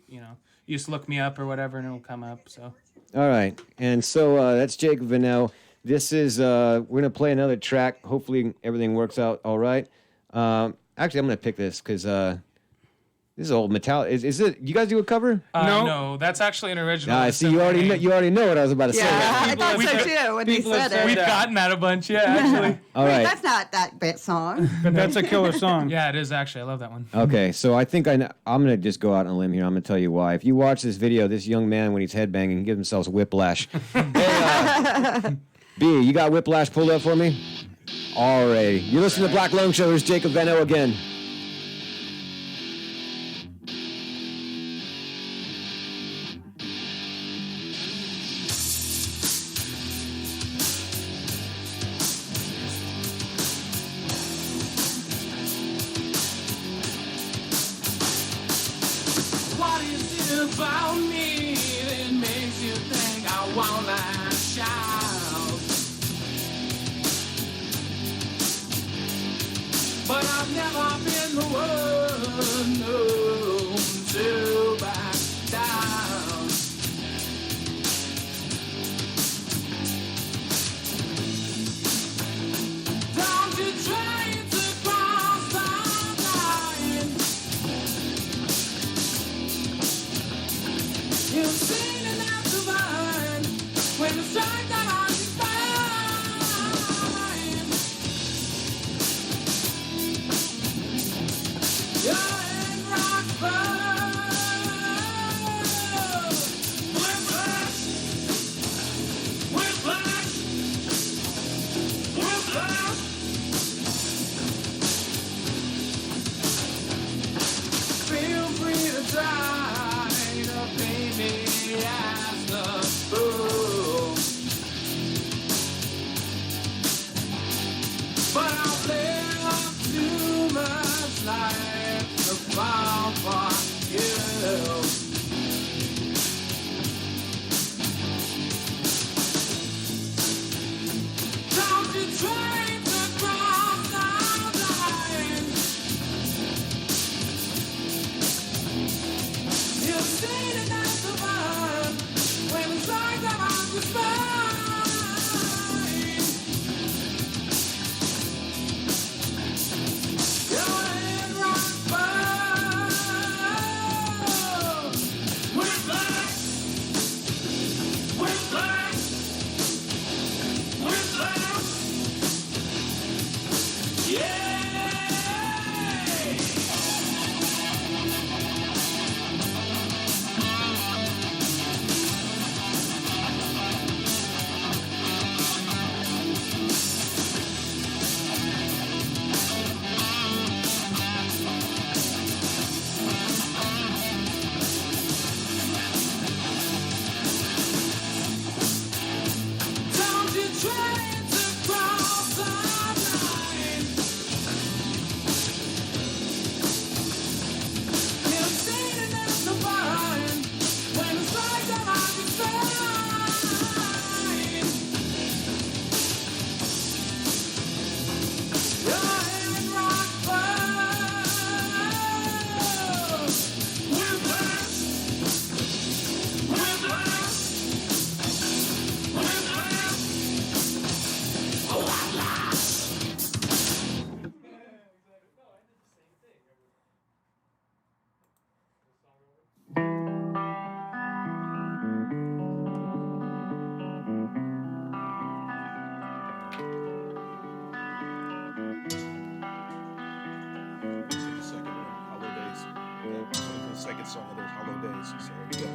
you just look me up or whatever, and it'll come up. So. All right, and so that's Jacob Vanel. This is we're gonna play another track. Hopefully everything works out all right. Actually, I'm gonna pick this because this is old Metallica. Is it? You guys do a cover? No, that's actually an original. I see. You already know what I was about to say. Yeah, I thought so too when they said it. We've gotten that a bunch, yeah, actually. All Wait, right. that's not that bit song. But that's a killer song. Yeah, it is actually. I love that one. Okay, so I think I'm gonna just go out on a limb here. I'm gonna tell you why. If you watch this video, this young man when he's headbanging gives himself whiplash. Hey, B, you got whiplash pulled up for me? Alrighty. You listen to Black Lung Show. There's Jacob Vanel again. What is it about me that makes you think I wanna shout? But I've never been the one known to back down. Don't you try to cross the line. You've seen enough to find when the strike that on your spine. You're in rock bottom. Whiplash, whiplash, whiplash. Feel free to try to paint me as the fool, but I've lived too much life to fall for you. Don't you try to cross the line. You've seen it as the one when it's like I'm on your spine. You're in rock bottom. Whiplash, whiplash, whiplash. Yeah. Don't you try to cross the line. You've seen it as the one when it's like I'm on your side. You're in rock bottom. Whiplash, whiplash. Second song of those Hollow Days. So here we go.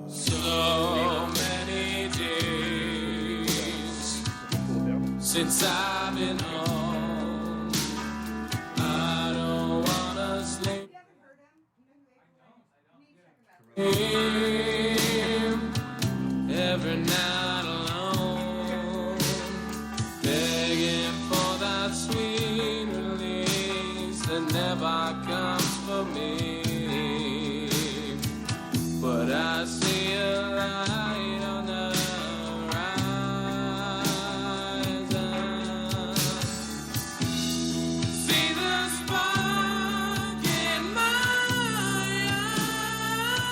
So many days since I've been home. I don't wanna sleep. Every night alone, begging for that sweet release that never comes for me. But I see a light on the horizon. See the spark in my eyes.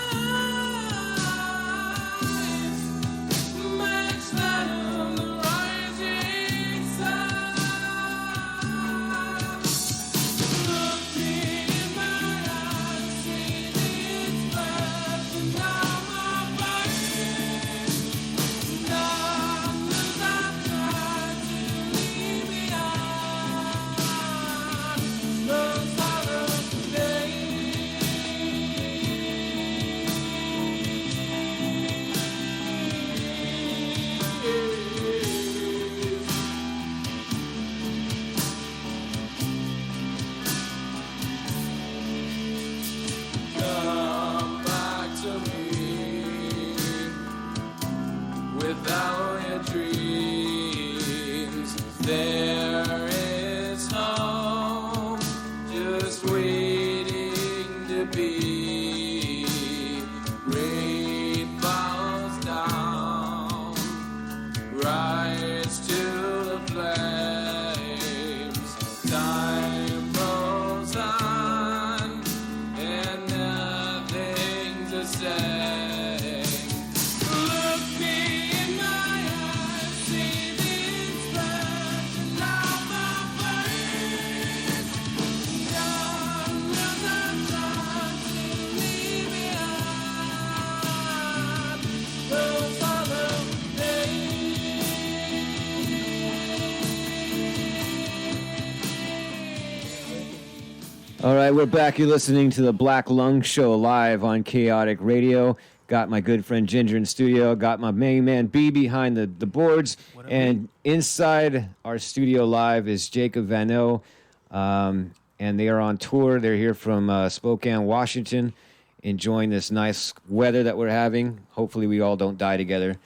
All right, we're back. You're listening to the Black Lung Show live on Chaotic Radio. Got my good friend Ginger in studio. Got my main man B behind the boards. And inside our studio live is Jacob Vano. And they are on tour. They're here from Spokane, Washington, enjoying this nice weather that we're having. Hopefully we all don't die together.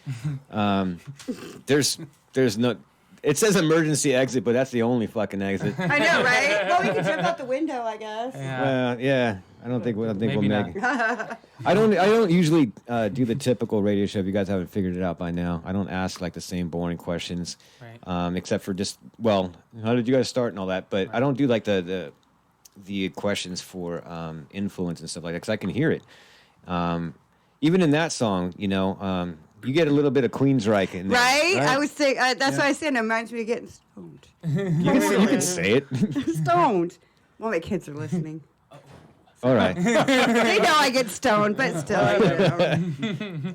There's no... It says emergency exit, but that's the only fucking exit. I know, right? Well, we can jump out the window, I guess. Yeah. I don't think we'll Maybe make it. I don't usually do the typical radio show. If you guys haven't figured it out by now, I don't ask like the same boring questions, Right. except for just how did you guys start and all that. But I don't do like the questions for influence and stuff like that because I can hear it. Even in that song, you get a little bit of Queensryche in there, Right? I was saying, that's what I said. It reminds me of getting stoned. You can say it. Stoned. Well, my kids are listening. All right. They know I get stoned, but still, I do.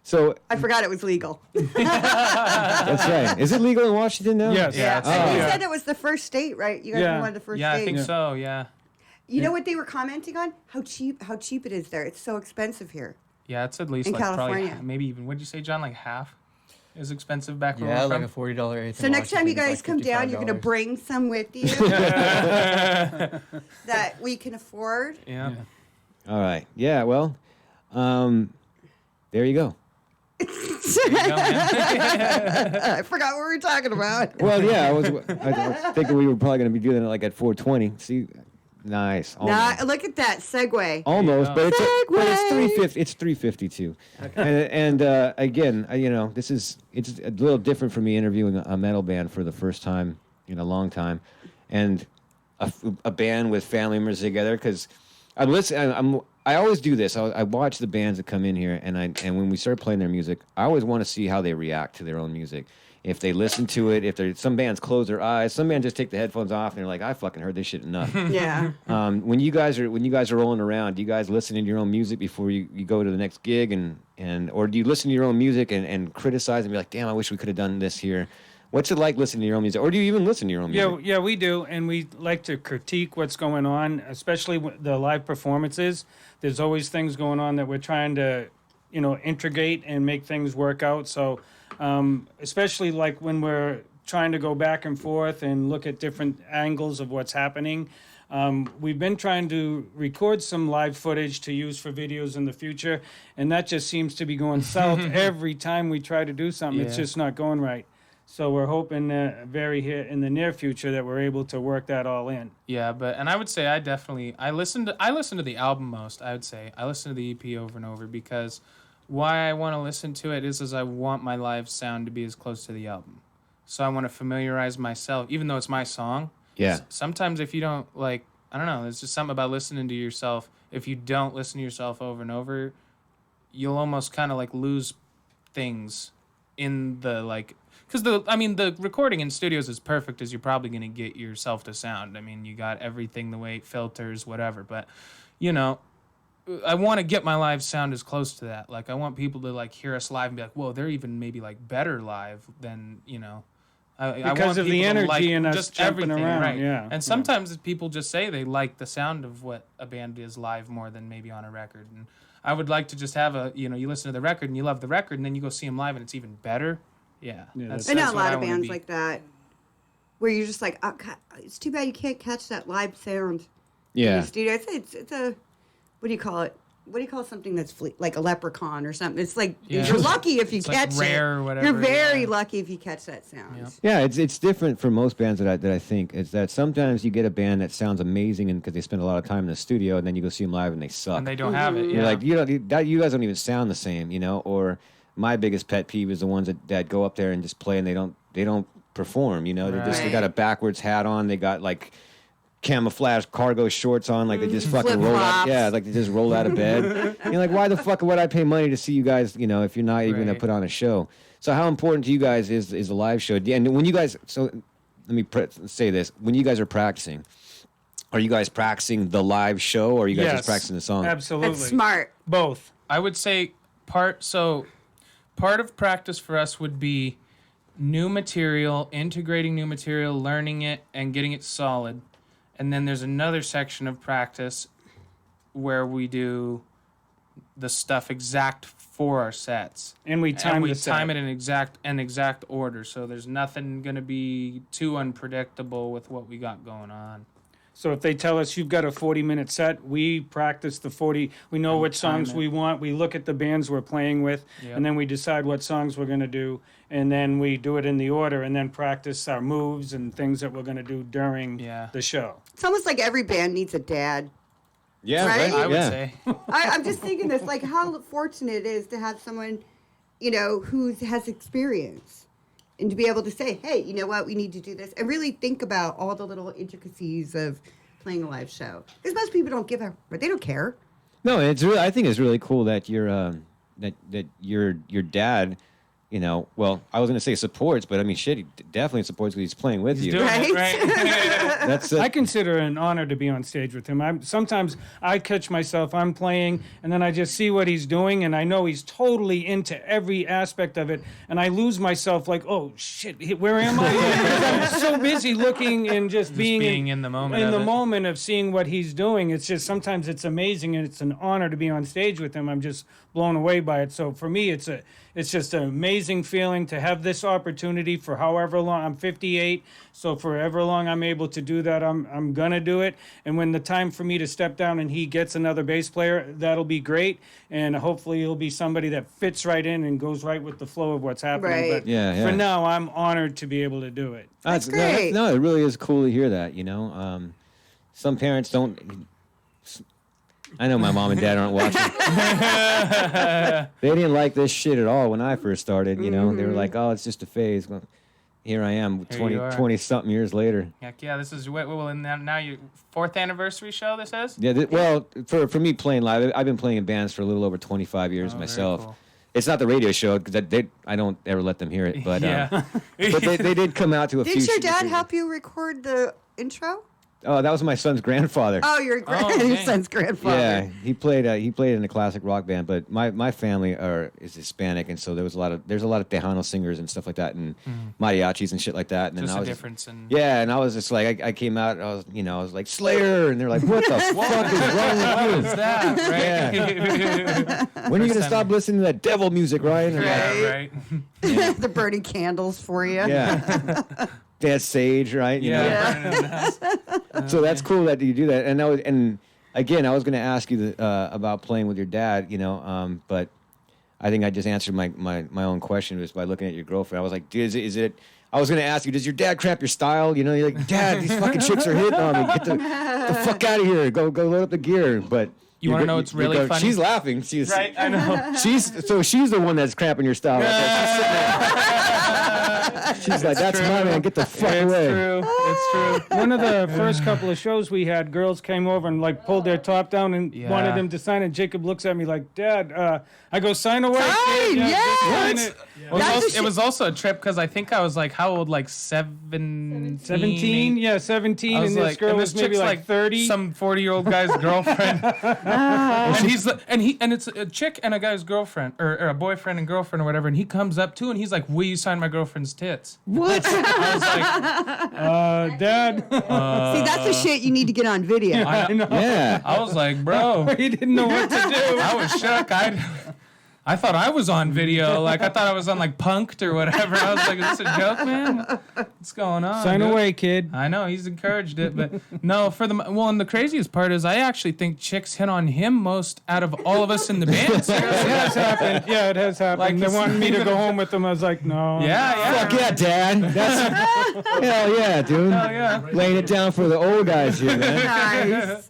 So I forgot it was legal. that's right. Is it legal in Washington now? Yes. Yeah. And you said it was the first state, right? You guys Yeah. were one of the first Yeah, I states. think so. Yeah. You know what they were commenting on? How cheap it is there. It's so expensive here. Yeah, it's at least In like California. probably maybe even. What'd you say, John? Like half is expensive back where Yeah, we're like from? a $40 eighth. So in next time you Washington is guys come down, you're going to $55. bring some with you that we can afford. Yeah. All right. Yeah. Well, there you go. I forgot what we were talking about. Well, yeah, I was thinking we were probably going to be doing it like at 4:20. See, nice. Almost, Look at that segue. almost, but it's Segue. 350. It's 3:52. And again, it's a little different for me interviewing a metal band for the first time in a long time, and a band with family members together because I always do this. I watch the bands that come in here, and when we start playing their music, I always want to see how they react to their own music. If they listen to it, some bands close their eyes, some bands just take the headphones off and they're like, I fucking heard this shit enough. Yeah. When you guys are rolling around, do you guys listen to your own music before you go to the next gig, or do you listen to your own music and criticize and be like, damn, I wish we could have done this here? What's it like listening to your own music, or do you even listen to your own music? Yeah, we do, and we like to critique what's going on, especially with the live performances. There's always things going on that we're trying to, integrate and make things work out. So, especially like when we're trying to go back and forth and look at different angles of what's happening. We've been trying to record some live footage to use for videos in the future, and that just seems to be going south every time we try to do something. It's Yeah. just not going right. So we're hoping here in the near future that we're able to work that all in. Yeah, and I would say I listen to the album most. I would say I listen to the EP over and over because why I want to listen to it is I want my live sound to be as close to the album. So I want to familiarize myself, even though it's my song. Yeah. Sometimes if you don't I don't know, there's just something about listening to yourself. If you don't listen to yourself over and over, you'll almost kind of like lose things in the because the recording in studios is perfect as you're probably going to get yourself to sound. I mean, you got everything the way filters, whatever. But, I want to get my live sound as close to that. Like, I want people to hear us live and be like, whoa, they're even maybe better live than, I Because want of the people to energy and us just jumping everything, around, right? yeah. And sometimes people just say they like the sound of what a band is live more than maybe on a record. And I would like to just have you listen to the record and you love the record and then you go see them live and it's even better. Yeah. that's- I know a what lot of wanna bands be. like that where you're just like, oh, God, it's too bad you can't catch that live sound in Yeah. the studio. It's a, what do you call it? What do you call something that's like a leprechaun or something? It's like, Yeah. you're lucky if you It's like catch rare it. or whatever, You're very yeah. lucky if you catch that sound. Yeah. Yeah, it's different for most bands that I think. It's that sometimes you get a band that sounds amazing and because they spend a lot of time in the studio, and then you go see them live and they suck. And they don't have it. You're Yeah. like, you guys don't even sound the same, Or my biggest pet peeve is the ones that go up there and just play and they don't perform. They Right. got a backwards hat on. They got like camouflage cargo shorts on, like they just fucking roll out. Flip-flops. Yeah, like they just roll out of bed. You're like, why the fuck would I pay money to see you guys? If you're not even gonna Right. put on a show. So how important to you guys is a live show? And when you guys, so let me say this: when you guys are practicing, are you guys practicing the live show, or are you guys just practicing the song? Absolutely. That's smart. Both. I would say part of practice for us would be new material, integrating new material, learning it, and getting it solid. and then there's another section of practice where we do the stuff exact for our sets. And we time the set. time it in exact order, so there's nothing going to be too unpredictable with what we got going on. So if they tell us you've got a 40-minute set, we practice the 40. We know what songs we want. We look at the bands we're playing with, Yep. and then we decide what songs we're going to do, and then we do it in the order, and then practice our moves and things that we're going to do during the show. It's almost like every band needs a dad. Yeah, Right? I would yeah. say. I'm just thinking this, like how fortunate it is to have someone, who has experience. And to be able to say, hey, you know what, we need to do this. And really think about all the little intricacies of playing a live show. Because most people don't give a, but they don't care. No, it's really. I think it's really cool that that your dad, well, I was going to say supports, but I mean, shit, he definitely supports because he's playing with you. Doing it right. That's I consider it an honor to be on stage with him. Sometimes I catch myself, I'm playing, and then I just see what he's doing, and I know he's totally into every aspect of it, and I lose myself like, oh, shit, where am I? I'm so busy looking and just being in the moment In of the it. moment of seeing what he's doing. It's just sometimes it's amazing, and it's an honor to be on stage with him. I'm just blown away by it. So for me, it's just an amazing feeling to have this opportunity for however long. I'm 58, so forever long I'm able to do that, I'm gonna do it. And when the time for me to step down and he gets another bass player, that'll be great. And hopefully he'll be somebody that fits right in and goes right with the flow of what's happening. Right. But Yeah. for now, I'm honored to be able to do it. That's no, great. No, it really is cool to hear that. Some parents don't. I know my mom and dad aren't watching. They didn't like this shit at all when I first started. They were like, "Oh, it's just a phase." Well, here I am, Here you are. 20 something years later. Heck yeah, this is and now your 4th anniversary show. This is. Yeah, well, for me playing live, I've been playing in bands for a little over 25 years Oh, very myself. cool. It's not the radio show because I don't ever let them hear it, but Yeah. but they did come out to a few. Did your shows. dad help you record the intro? Oh, that was my son's grandfather. Oh, your dang. son's grandfather. Yeah, he played in a classic rock band, but my family is Hispanic, and so there's a lot of Tejano singers and stuff like that, and mariachis and shit like that. And Just then I a was difference in. yeah, and I was just like, I came out, I was like Slayer, and they're like, what the fuck is wrong What with is you? that? Right. When are you gonna stop listening to that devil music, Ryan? And I'm like, Yeah, right. The burning candles for you. yeah. That's Sage, right? You know? Yeah. So that's cool that you do that. And again, I was going to ask you about playing with your dad, but I think I just answered my own question just by looking at your girlfriend. I was like, dude, is it? I was going to ask you, does your dad cramp your style? You're like, Dad, these fucking chicks are hitting on me. Get the fuck out of here. Go load up the gear. But You wanna know what's really funny? She's laughing. She's Right, I know. She's the one that's cramping your style. She's like, that's my man. Get the fuck away. It's true. One of the first couple of shows we had, girls came over and like pulled their top down and Yeah. wanted him to sign it. Jacob looks at me like, Dad, I go, sign away. Sign, kid. yes! just sign it. It was also a trip because I think I was like, how old? Like 17? 17? Yeah, 17. I And was this like, girl and was this maybe chick's like 30. Some 40-year-old guy's girlfriend. and it's a chick and a guy's girlfriend or a boyfriend and girlfriend or whatever. And he comes up too and he's like, will you sign my girlfriend's tits? What? I was like, Dad. See, that's the shit you need to get on video. I know. Yeah. I was like, bro. He didn't know what to do. I was shook. I thought I was on video. Like, I thought I was on, like, Punked or whatever. I was like, is this a joke, man? What's going on? Sign dude? away, kid. I know, he's encouraged it. But, no, and the craziest part is I actually think chicks hit on him most out of all of us in the band. It has happened. Yeah, it has happened. Like, They it's wanted me to even go a- home with them. I was like, no. Yeah. Fuck yeah, Dad. That's hell yeah, dude. Hell yeah. Laying it down for the old guys here, man. Nice.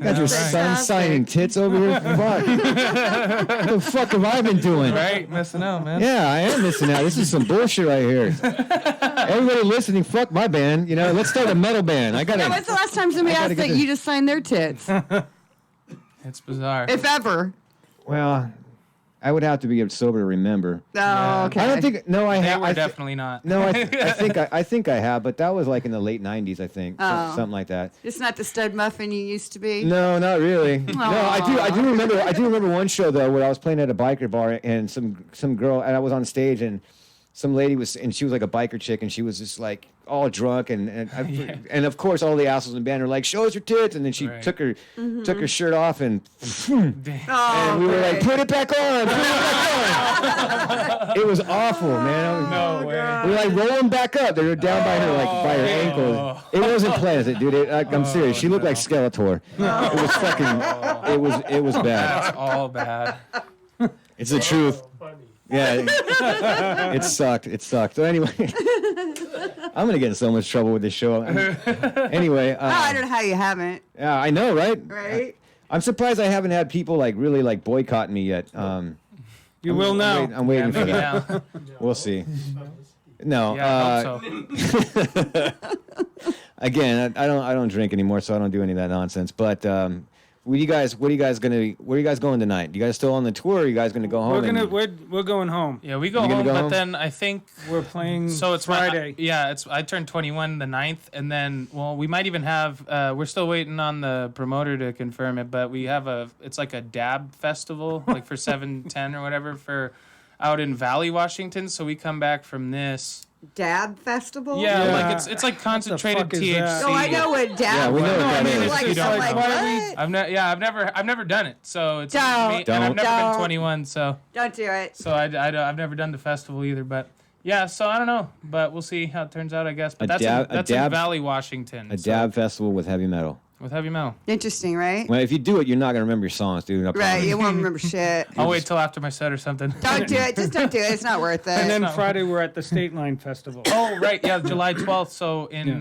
Got your son signing tits over here. Fuck. What the fuck have I been doing? Right? Missing out, man. Yeah, I am missing out. This is some bullshit right here. Everybody listening, fuck my band. Let's start a metal band. I gotta. Yeah, when's the last time somebody I gotta asked get that the- you just signed their tits? It's bizarre. If ever. Well, I would have to be sober to remember. Oh, okay. I don't think. No, I They have. were definitely not. No, I think I have, but that was like in the late '90s, I think, Oh. something like that. It's not the stud muffin you used to be. No, not really. No, I do remember one show though where I was playing at a biker bar and some girl and I was on stage and some lady and she was like a biker chick, and she was just like all drunk, and of course all the assholes in the band are like, show us your tits, and then she took her shirt off, and and we were like, put it back on, It was awful, man. No way. We were like rolling back up. They were down by her by her ankles. It wasn't pleasant, dude. I'm serious. She looked like Skeletor. It was fucking. It was bad. That's all bad. It's the truth. Yeah, it sucked. It sucked. So anyway, I'm gonna get in so much trouble with this show. Anyway, I don't know how you haven't. yeah, I know, right? Right? I'm surprised I haven't had people like really like boycotting me yet. You will now. I'm waiting for Maybe that. now. We'll see. No. Yeah, I hope so. Again, I don't drink anymore, so I don't do any of that nonsense. But what are you guys going tonight? You guys still on the tour? Or are you guys gonna go home? We're going home. Yeah, we go You gonna home, go but home? then I think We're playing so. It's Friday. I turned 21 the 9th, and then we might even have. We're still waiting on the promoter to confirm it, but we have it's like a dab festival, like for 7/10 or whatever, for out in Valley, Washington. So we come back from this. Dab festival? Yeah, Yeah. like it's like concentrated fuck is THC. that? Oh, I know what dab Yeah, we know what was. that is. Like, You I'm don't like, know. what? I've never done it. So it's Don't. and I've never Don't. been 21. So Don't do it. I've never done the festival either. But yeah, so I don't know, but we'll see how it turns out, I guess. But A that's dab- in Valley, Washington. A so- dab festival with heavy metal. with heavy metal. Interesting, right? Well, if you do it, you're not gonna remember your songs, dude. I Right, promise. you won't remember shit. I'll wait till after my set or something. Don't do it. Just don't do it. It's not worth it. And then Friday we're at the State Line Festival. Oh right, yeah, July 12th. So in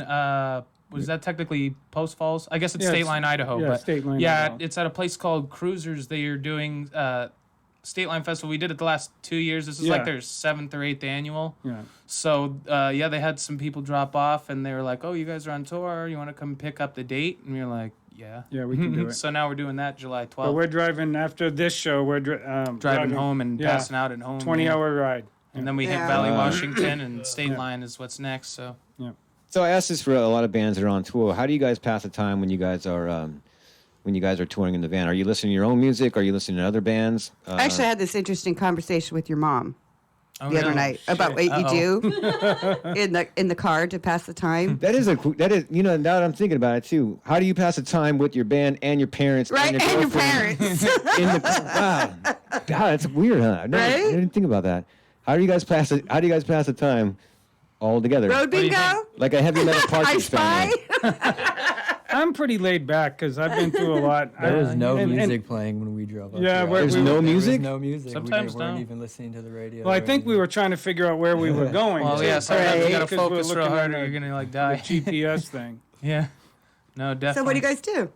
was that technically Post Falls? I guess it's Yeah, State it's- Line, Idaho. yeah, but State Line, yeah, Idaho. it's at a place called Cruisers. They are doing State Line Festival. We did it the last 2 years. This is like Yeah. their 7th or 8th annual. Yeah. So yeah, they had some people drop off, and they were like, "Oh, you guys are on tour. You want to come pick up the date?" And we were like, "Yeah, Yeah, we can do it. So now we're doing that July 12th. But we're driving after this show. We're driving home and yeah, passing out at home. 20-hour ride. And then we hit Yeah. Valley, Wow. Washington, and State Line is what's next. So So I asked this for a lot of bands that are on tour. How do you guys pass the time when you guys are touring in the van? Are you listening to your own music? Are you listening to other bands? I actually had this interesting conversation with your mom oh, the other really? night about what you do in the car to pass the time. that is now that I'm thinking about it too. How do you pass the time with your band and your parents? Right, and and your girlfriend parents. in the wow. God, that's weird, huh? I Right? didn't think about that. How do you guys pass the time all together? Road do you bingo? think? Like a heavy metal I partridge spy? family. I'm pretty laid back because I've been through a lot. There was no and- music playing when we drove up. Yeah, here. we're- There's we- no There music? was no music. Sometimes we weren't no. even listening to the radio. Well, I or think we anything. were trying to figure out where we were going. Well, too. yeah, sometimes you gotta Because we're focus real looking hard at or you're gonna like the die. GPS thing. Yeah. No, definitely. So what do you guys do?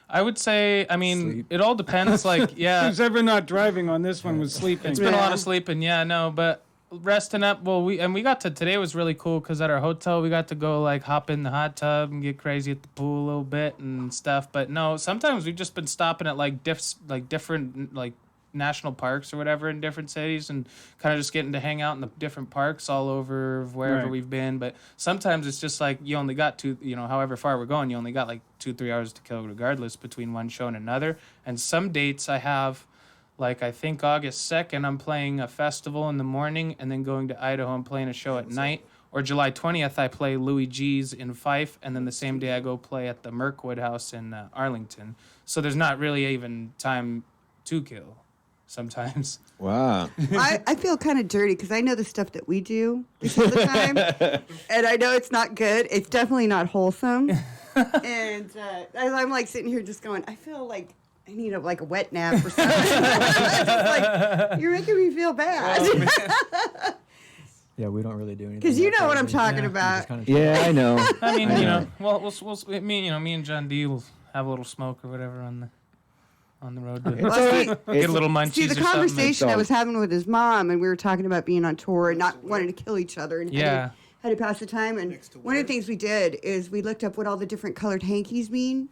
I would say, I mean, Sleep. it all depends. Like, yeah, Who's ever not driving on this one was sleeping. it's been a lot Yeah. of sleeping. Yeah, no, but resting up. Well, we got to today was really cool because at our hotel we got to go like hop in the hot tub and get crazy at the pool a little bit and stuff. But no, sometimes we've just been stopping at like different like national parks or whatever in different cities and kind of just getting to hang out in the different parks all over wherever Right. we've been. But sometimes it's just like you only got however far we're going, you only got like 2-3 hours to kill regardless between one show and another. And some dates I have, like I think August 2nd, I'm playing a festival in the morning and then going to Idaho and playing a show at night. Or July 20th, I play Louis G's in Fife, and then the same day I go play at the Mirkwood House in Arlington. So there's not really even time to kill sometimes. Wow. I feel kind of dirty because I know the stuff that we do most of the time, and I know it's not good. It's definitely not wholesome. And as I'm like sitting here just going, I feel like I need a wet nap or something. It's just like, you're making me feel bad. Yeah, we don't really do anything. Because you that know what I'm crazy. talking We about. just kinda Yeah, I know. I mean, I you know. know, well, me and John D will have a little smoke or whatever on the road. To It's Well, all right. see- get a little munchies See, the or something. conversation I So- was having with his mom, and we were talking about being on tour and not wanting to kill each other and Yeah. how to pass the time. And one of the things we did is we looked up what all the different colored hankies mean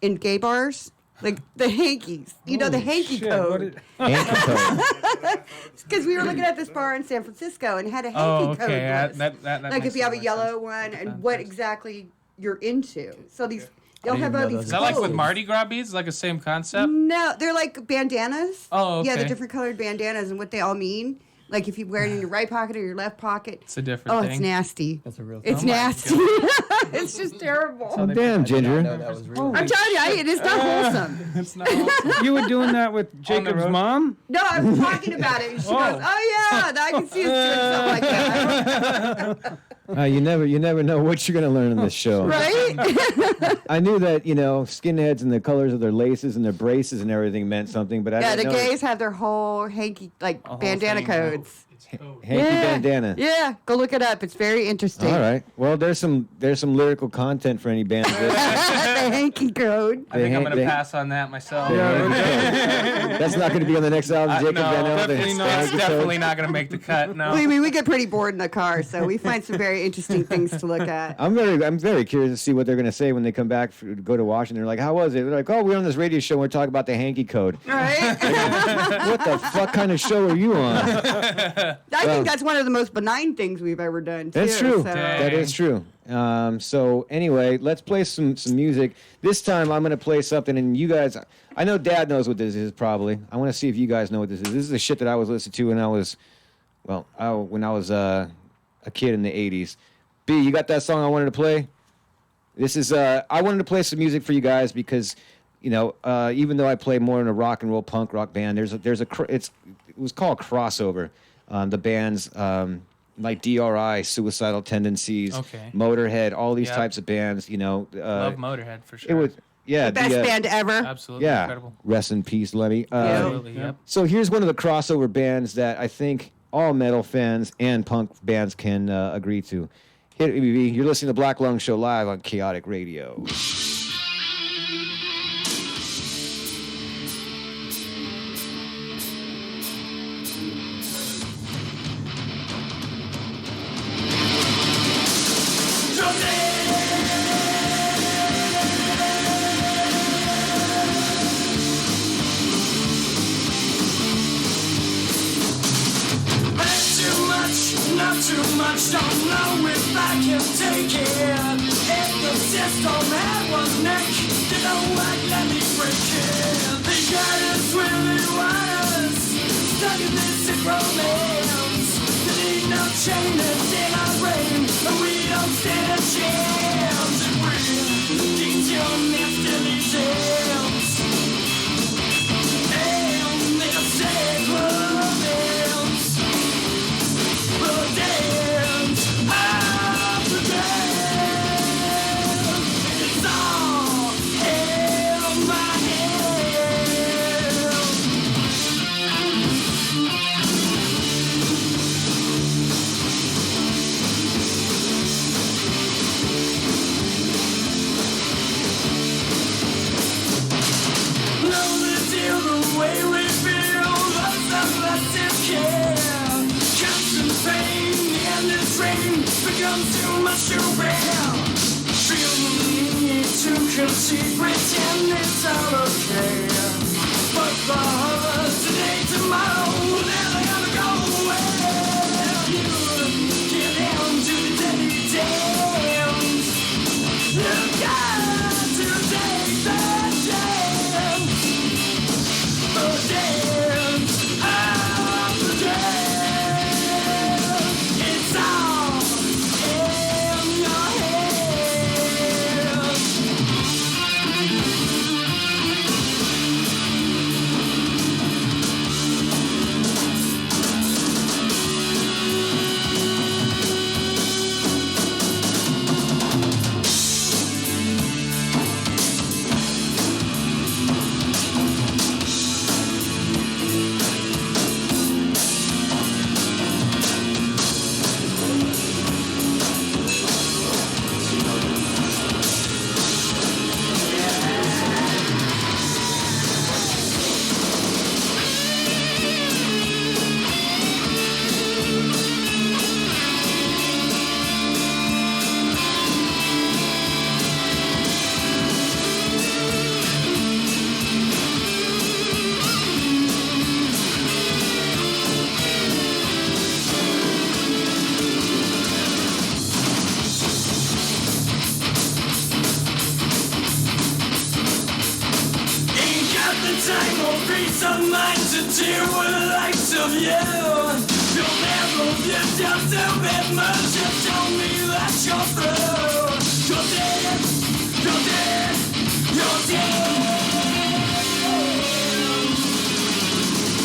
in gay bars. Like the hankies. You know, the hanky Shit, what code. did- Hanky code. Because we were looking at this bar in San Francisco and had a hanky Oh, code. okay. list. That Like if makes you have a more yellow sense. one Makes and what sense. exactly you're into. So these, they'll didn't have know all those these Is that like with codes. Mardi Gras beads? Like the same concept? No, they're like bandanas. Oh, Yeah, the okay. different colored bandanas and what they all mean. Like if you wear it in your right pocket or your left pocket. It's a different Oh, thing. it's nasty. That's a real It's thing. nasty. It's just terrible. Oh, damn, Ginger. No, that was real. I'm telling you, it is not wholesome. It's not awesome. You were doing that with Jacob's road. mom? No, I was talking about it. And she goes, "Oh yeah, I can see us doing something like that." You never know what you're gonna learn in this show. Right? I knew that skinheads and the colors of their laces and their braces and everything meant something, but I Yeah, the didn't know gays have their whole hanky whole bandana thing, codes. hanky Yeah. bandana. Yeah, go look it up. It's very interesting. All right. Well, there's some lyrical content for any band. The hanky code. I think I'm going to pass on that myself. That's not going to be on the next album, Jacob No, Van Elden. definitely not. It's definitely not going to make the cut. No. Believe me, we get pretty bored in the car, so we find some very interesting things to look at. I'm very curious to see what they're going to say when they come back to go to Washington. They're like, how was it? They're like, oh, we're on this radio show. And we're talking about the hanky code. Right? What the fuck kind of show are you on? I think that's one of the most benign things we've ever done, too. That's true. So. That is true. So anyway, let's play some music. This time I'm going to play something, and you guys, I know Dad knows what this is probably. I want to see if you guys know what this is. This is the shit that I was listening to when I was a kid in the 80s. B, you got that song I wanted to play? This is, I wanted to play some music for you guys because, even though I play more in a rock and roll punk rock band, it was called Crossover. The bands, like DRI, Suicidal Tendencies, Okay. Motorhead, all these Yeah. types of bands, Love Motorhead for sure. It was, yeah. Best band ever. Absolutely Yeah. incredible. Rest in peace, Lemmy. Absolutely, yep. So here's one of the crossover bands that I think all metal fans and punk bands can agree to. Hit it, BB. You're listening to Black Lung Show live on Chaotic Radio. Not too much, don't know if I can take it. If the system had one neck, you know what, let me break it. The guy is really wise, stuck in this sick romance. There ain't no changes in our brain, and we don't stand a chance. And we get your nasty dance. And they'll say romance. We'll dance after dance. It's all in my head. Know the deal, the way we feel, lots of us care. Constant pain and this rain becomes too much to bear. Feel the need to concede, pretend it's all okay. But the horrors today, tomorrow, will never ever go away. You get down to the deadly dance. You got to take that chance. The dance of the dance. It's all in your head. Ain't got the time or peace of mind to deal with the likes of you. Your You just a bit much. You told me that you're through. You're dead. You're dead. You're dead.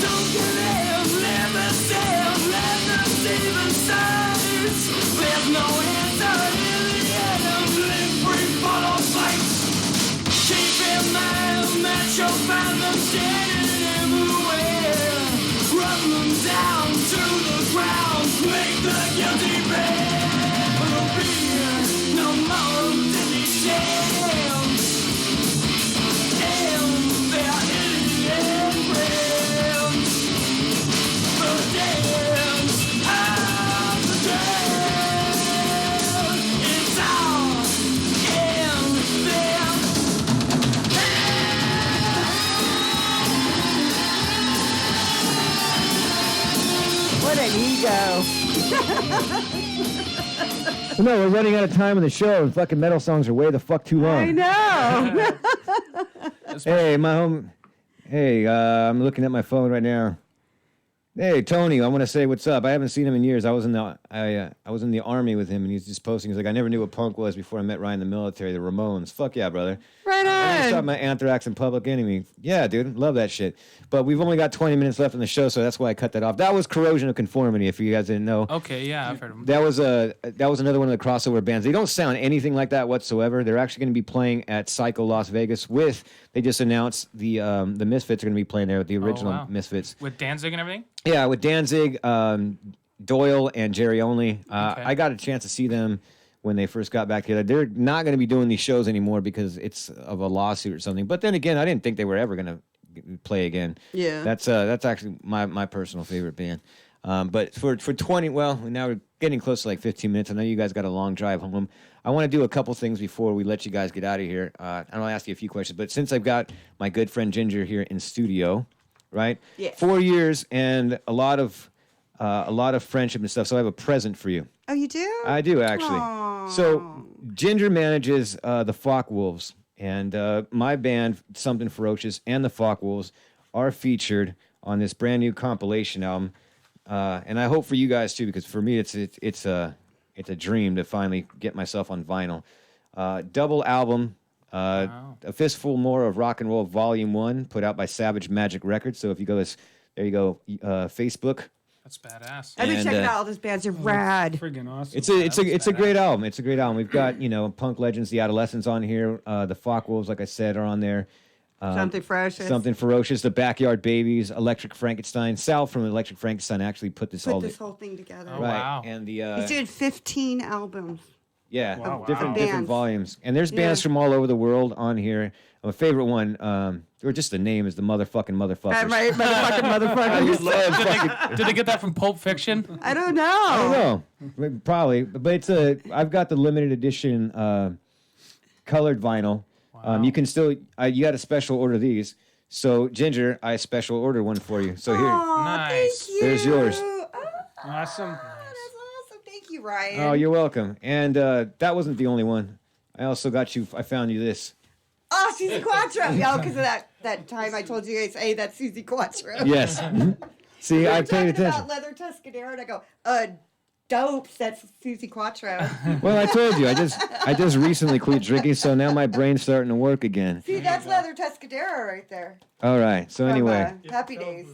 Don't give in. Let me stand. Let me see the signs. There's no answer in the end. Live free, follow fight. Keep in mind that you'll find them standing everywhere. Run them down to the ground. Make the guilty pay. There'll be no more Disney jams. And their Indian friends. The dance of the dead. It's all in their What an ego. No, we're running out of time on the show, and fucking metal songs are way the fuck too long. I know. Hey, my home. Hey, I'm looking at my phone right now. Hey, Tony, I want to say what's up. I haven't seen him in years. I was in the army with him, and he's just posting. He's like, I never knew what punk was before I met Ryan in the military. The Ramones. Fuck yeah, brother. Right I saw on. my Anthrax and Public Enemy. Yeah, dude, love that shit. But we've only got 20 minutes left in the show, so that's why I cut that off. That was Corrosion of Conformity. If you guys didn't know. Okay, yeah, I've heard of them. That was another one of the crossover bands. They don't sound anything like that whatsoever. They're actually going to be playing at Psycho Las Vegas with. They just announced the Misfits are going to be playing there with the original wow. Misfits. With Danzig and everything? Yeah, with Danzig, Doyle, and Jerry Only. I got a chance to see them when they first got back together. They're not going to be doing these shows anymore because it's of a lawsuit or something. But then again, I didn't think they were ever going to play again. Yeah. That's actually my personal favorite band. But for 20, well, now we're getting close to like 15 minutes. I know you guys got a long drive home. I want to do a couple things before we let you guys get out of here. And I'll ask you a few questions. But since I've got my good friend Ginger here in studio, right? Yeah. 4 years and a lot of friendship and stuff. So I have a present for you. Oh, you do? I do actually. Aw. So Ginger manages the Fok Wolves, and my band Something Ferocious and the Fok Wolves are featured on this brand new compilation album. And I hope for you guys too, because for me it's a dream to finally get myself on vinyl. Double album. Wow. A Fistful More of Rock and Roll Volume 1, put out by Savage Magic Records. So if you go there you go, Facebook. That's badass. I've been And, checking out all those bands. They're rad. Friggin' awesome. It's a great album. It's a great album. We've got Punk Legends, The Adolescents on here. The Fok Wolves, like I said, are on there. Something Ferocious. Something Ferocious. The Backyard Babies. Electric Frankenstein. Sal from Electric Frankenstein actually put this Put this whole thing together. Oh, right. wow. And He's doing 15 albums. yeah, Wow. different Bands. volumes. And there's bands Yeah. from all over the world on here. My favorite one, or just the name, is the Motherfucking Motherfuckers. Right, motherfucking I motherfuckers. love fucking. Did they get that from Pulp Fiction? I don't know. I don't know. Probably, but I've got the limited edition colored vinyl. You can still. You got to special order these. So Ginger, I special ordered one for you. So here. Aw, Nice. Thank you. There's yours. Oh, Awesome. that's awesome. Thank you, Ryan. Oh, you're welcome. And that wasn't the only one. I also got you. I found you this. Oh, Susie Quattro. Yeah, because of that time I told you guys, hey, that's Susie Quattro. Yes. See, We were I paid talking attention. about Leather Tuscadero, and I go, dope. That's Susie Quattro. Well, I told you. I just recently quit drinking, so now my brain's starting to work again. See, that's Leather Tuscadero right there. All right. So anyway. From, Happy Days.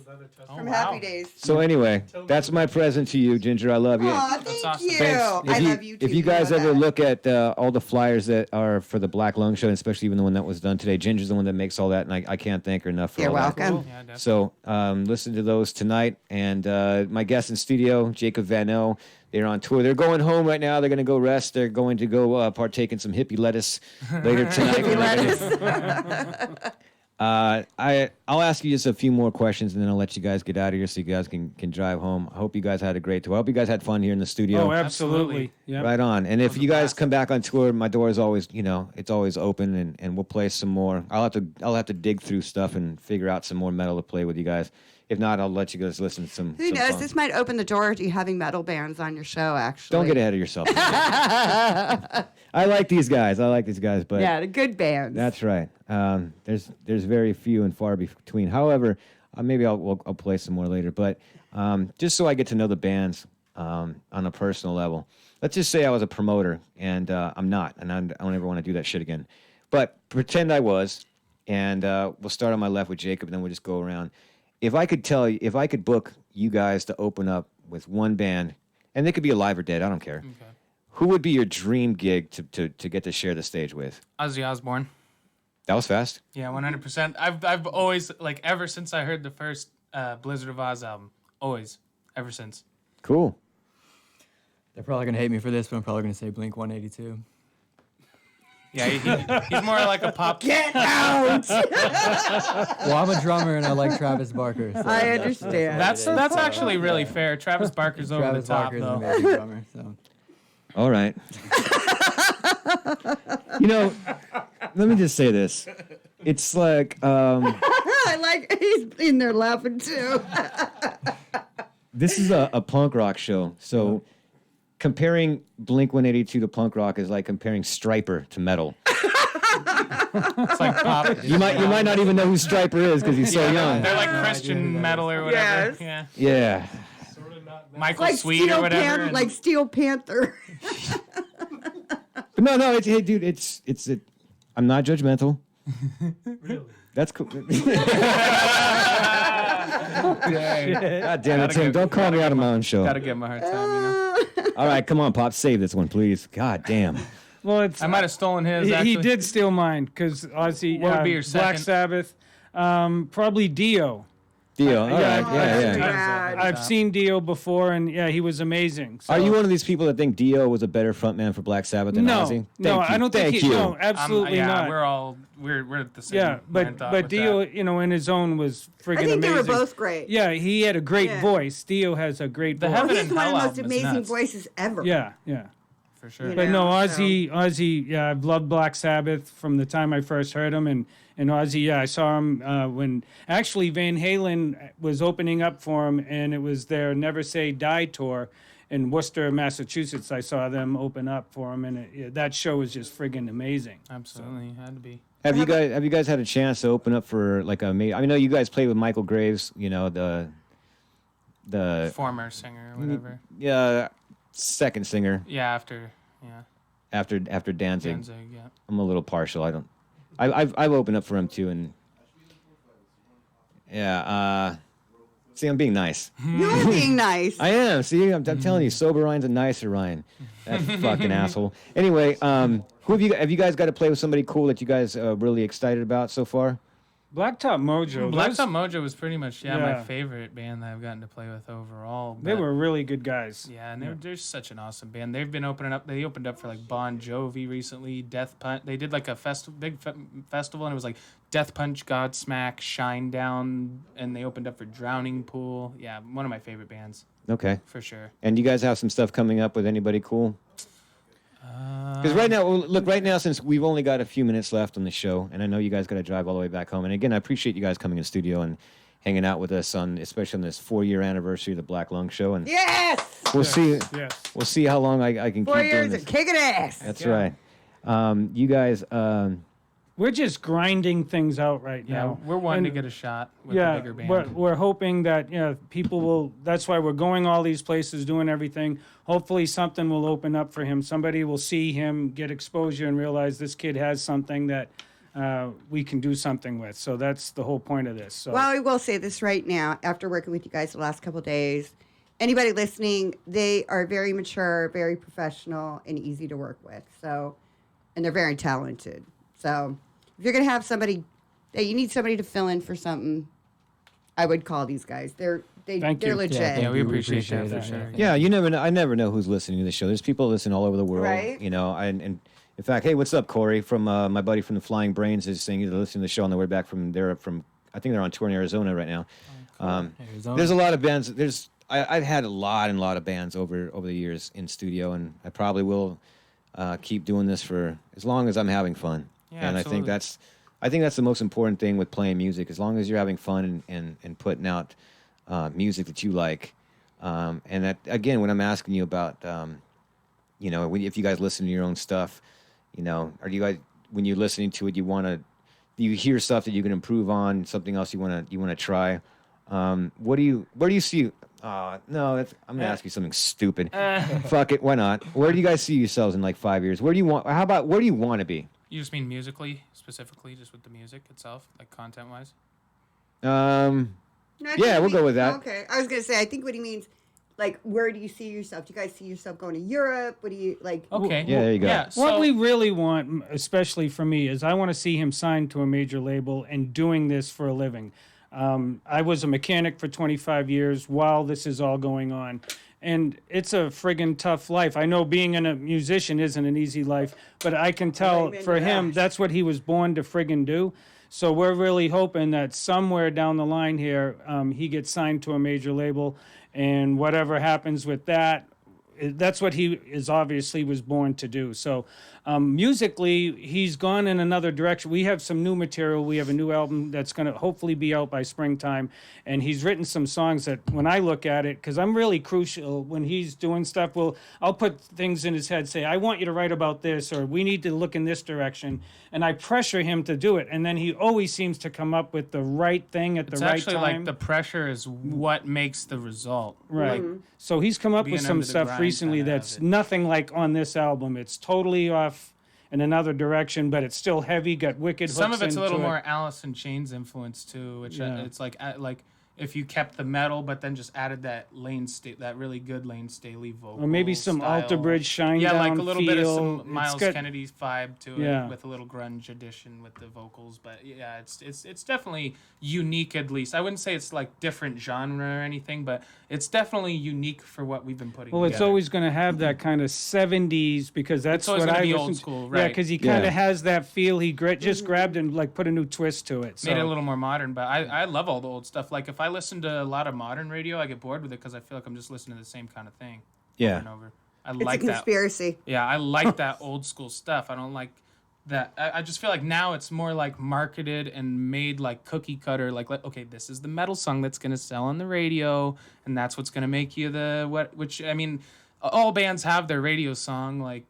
Oh, From wow. Happy Days. So anyway, that's my present to you, Ginger. I love you. Aw, thank awesome. you. Thanks. I love you too. If you guys know ever that. look at all the flyers that are for the Black Lung Show, and especially even the one that was done today, Ginger's the one that makes all that, and I can't thank her enough for You're all that. welcome. Yeah, definitely. So listen to those tonight. And my guest in studio, Jacob Van O, they're on tour. They're going home right now. They're going to go rest. They're going to go partake in some hippie lettuce later tonight. Hippie lettuce. I'll ask you just a few more questions, and then I'll let you guys get out of here so you guys can drive home. I hope you guys had a great tour. I hope you guys had fun here in the studio. Oh, absolutely. Yeah. Right on. And if you guys come back on tour, my door is always, it's always open, and we'll play some more. I'll have to dig through stuff and figure out some more metal to play with you guys. If not, I'll let you guys listen to some. Who some knows? songs. This might open the door to you having metal bands on your show, actually. Don't get ahead of yourself. I like these guys, but Yeah, the good bands. that's right. There's very few and far between. However, maybe I'll play some more later. But just so I get to know the bands, on a personal level. Let's just say I was a promoter, and I'm not, and I don't ever want to do that shit again. But pretend I was, and we'll start on my left with Jacob, and then we'll just go around. If I could book you guys to open up with one band, and they could be alive or dead, I don't care. Okay. Who would be your dream gig to get to share the stage with? Ozzy Osbourne. That was fast. Yeah, 100%. I've always, like, ever since I heard the first Blizzard of Oz album, always, ever since. Cool. They're probably gonna hate me for this, but I'm probably gonna say Blink 182. Yeah, he's more like a pop. Get out! Well, I'm a drummer and I like Travis Barker. So I understand. That's actually really fair. Travis Barker's over Travis the top, Barker's an though. amazing drummer. So. All right. Let me just say this. It's like I like he's in there laughing too. this is a punk rock show, so comparing Blink 182 to punk rock is like comparing Stryper to metal. It's like pop. You might not even know who Stryper is because he's so young. They're like Christian metal or whatever. Yes. Yeah. Yeah. Michael Like Sweet or whatever. like Steel Panther. But no, it's hey, dude, it's I'm not judgmental. Really? That's cool. God damn it, Tim! Don't call me out of my own show. Gotta give him a hard time, you know. All right, come on, Pop, save this one, please. God damn. Well, it's I might have stolen his. he Actually. did steal mine because Ozzy, What would be your Black second? Sabbath, probably Dio. Dio. All right, I've- yeah. I've seen Dio before, and yeah, he was amazing. So. Are you one of these people that think Dio was a better frontman for Black Sabbath than No, Ozzy? no, Thank you. I don't think Thank he. you. No, absolutely yeah, not. we're at the same. Yeah, line but thought but with Dio, that. you know, in his own was friggin' I think amazing. they were both great. Yeah, he had a great Yeah. voice. Dio has a great The voice. Heaven He's and one of Hell the most album is amazing nuts. voices ever. Yeah, yeah. For sure. You But know, no, Ozzy, yeah, I've loved Black Sabbath from the time I first heard him, and Ozzy, yeah, I saw him when actually Van Halen was opening up for him, and it was their Never Say Die tour in Worcester, Massachusetts. I saw them open up for him, and that show was just friggin' amazing. Absolutely, had to be. Have you guys had a chance to open up for like I know you guys played with Michael Graves, you know, the Former singer or whatever. second singer Yeah, after after Danzig. Danzig, yeah. I'm a little partial. I've opened up for him too, and yeah. See, I'm being nice. You're being nice. I am. See, I'm telling you, sober Ryan's a nicer Ryan. That fucking asshole. Anyway, who have you guys got to play with somebody cool that you guys are really excited about so far? Blacktop Mojo. Blacktop Mojo was pretty much my Yeah. favorite band that I've gotten to play with overall. They but- were really good guys. Yeah, and they're such an awesome band. They've been opening up. They opened up for like Bon Jovi recently. Death Punch. They did like a big festival, and it was like Death Punch, Godsmack, Shinedown, and they opened up for Drowning Pool. Yeah, one of my favorite bands Okay. for sure. And you guys have some stuff coming up with anybody cool? Because right now, since we've only got a few minutes left on the show, and I know you guys got to drive all the way back home. And again, I appreciate you guys coming in the studio and hanging out with us especially on this 4-year anniversary of the Black Lung Show. And Yes. we'll see. Yes. We'll see how long I can 4 keep doing years this. of kicking ass. That's right. You guys. We're just grinding things out right Yeah, now. we're wanting to And- get a shot with yeah, a bigger band. we're hoping that people will. That's why we're going all these places, doing everything. Hopefully, something will open up for him. Somebody will see him, get exposure, and realize this kid has something that we can do something with. So that's the whole point of this. So. Well, I will say this right now. After working with you guys the last couple of days, anybody listening, they are very mature, very professional, and easy to work with. So, and they're very talented. So, if you're gonna have somebody that you need somebody to fill in for something, I would call these guys. They're Thank you. legit. Yeah, we We appreciate that appreciate for that, sure. Yeah, you never know. I never know who's listening to the show. There's people that listen all over the world. Right. You know, and in fact, hey, what's up, Corey? From my buddy from the Flying Brains is saying he's listening to the show on the way back from there. I think they're on tour in Arizona right now. Arizona. There's a lot of bands. I've had a lot of bands over the years in studio, and I probably will keep doing this for as long as I'm having fun. Yeah, and absolutely. I think that's the most important thing with playing music. As long as you're having fun and putting out music that you like, and that again, when I'm asking you about, if you guys listen to your own stuff, are you guys when you're listening to it, do you hear stuff that you can improve on, something else you want to try? Where do you see? No, I'm gonna ask you something stupid. Fuck it, why not? Where do you guys see yourselves in like 5 years? Where do you want? How about where do you want to be? You just mean musically, specifically, just with the music itself, like content-wise? No, I think Yeah, we'll go with that. Okay. I was going to say, I think what he means, like, where do you see yourself? Do you guys see yourself going to Europe? What do you, like... Okay. Yeah, there you go. Yeah, What so we really want, especially for me, is I want to see him signed to a major label and doing this for a living. I was a mechanic for 25 years while this is all going on. And it's a friggin' tough life. I know being a musician isn't an easy life, but I can tell Amen for to him, that. that's what he was born to friggin' do. So we're really hoping that somewhere down the line here, he gets signed to a major label, and whatever happens with that, that's what he is obviously was born to do. So musically, he's gone in another direction. We have some new material. We have a new album that's going to hopefully be out by springtime. And he's written some songs that when I look at it, because I'm really crucial when he's doing stuff, I'll put things in his head, say, I want you to write about this, or we need to look in this direction. And I pressure him to do it. And then he always seems to come up with the right thing at it's the right actually time. like the pressure is what makes the result. Right. Mm-hmm. So he's come up with being some under the stuff grind recently kinda that's of it. nothing like on this album. It's totally off in another direction, but it's still heavy, got wicked Some hooks of it's a little into it. more Alice in Chains influence too, which Yeah. it's like if you kept the metal, but then just added that that really good Lane Staley vocal. Or maybe some style. Alter Bridge Shine Yeah, like Down a little bit of feel. some It's Miles got- Kennedy's vibe to Yeah. it, with a little grunge addition with the vocals. But yeah, it's definitely unique. At least I wouldn't say it's like different genre or anything, but it's definitely unique for what we've been putting. Well, it's together. always going to have that kind of 70s because that's It's always what gonna I be listen old to. school, Yeah, right. because he kind of Yeah. has that feel. He just grabbed and like put a new twist to it. So. Made it a little more modern, but I love all the old stuff. Like if I listen to a lot of modern radio, I get bored with it because I feel like I'm just listening to the same kind of thing Yeah. over and over. I It's like a that. conspiracy. Yeah, I like that old school stuff. I don't like that. I just feel like now it's more like marketed and made like cookie cutter. Like, okay, this is the metal song that's gonna sell on the radio, and that's what's gonna make you the what. Which I mean, all bands have their radio song, like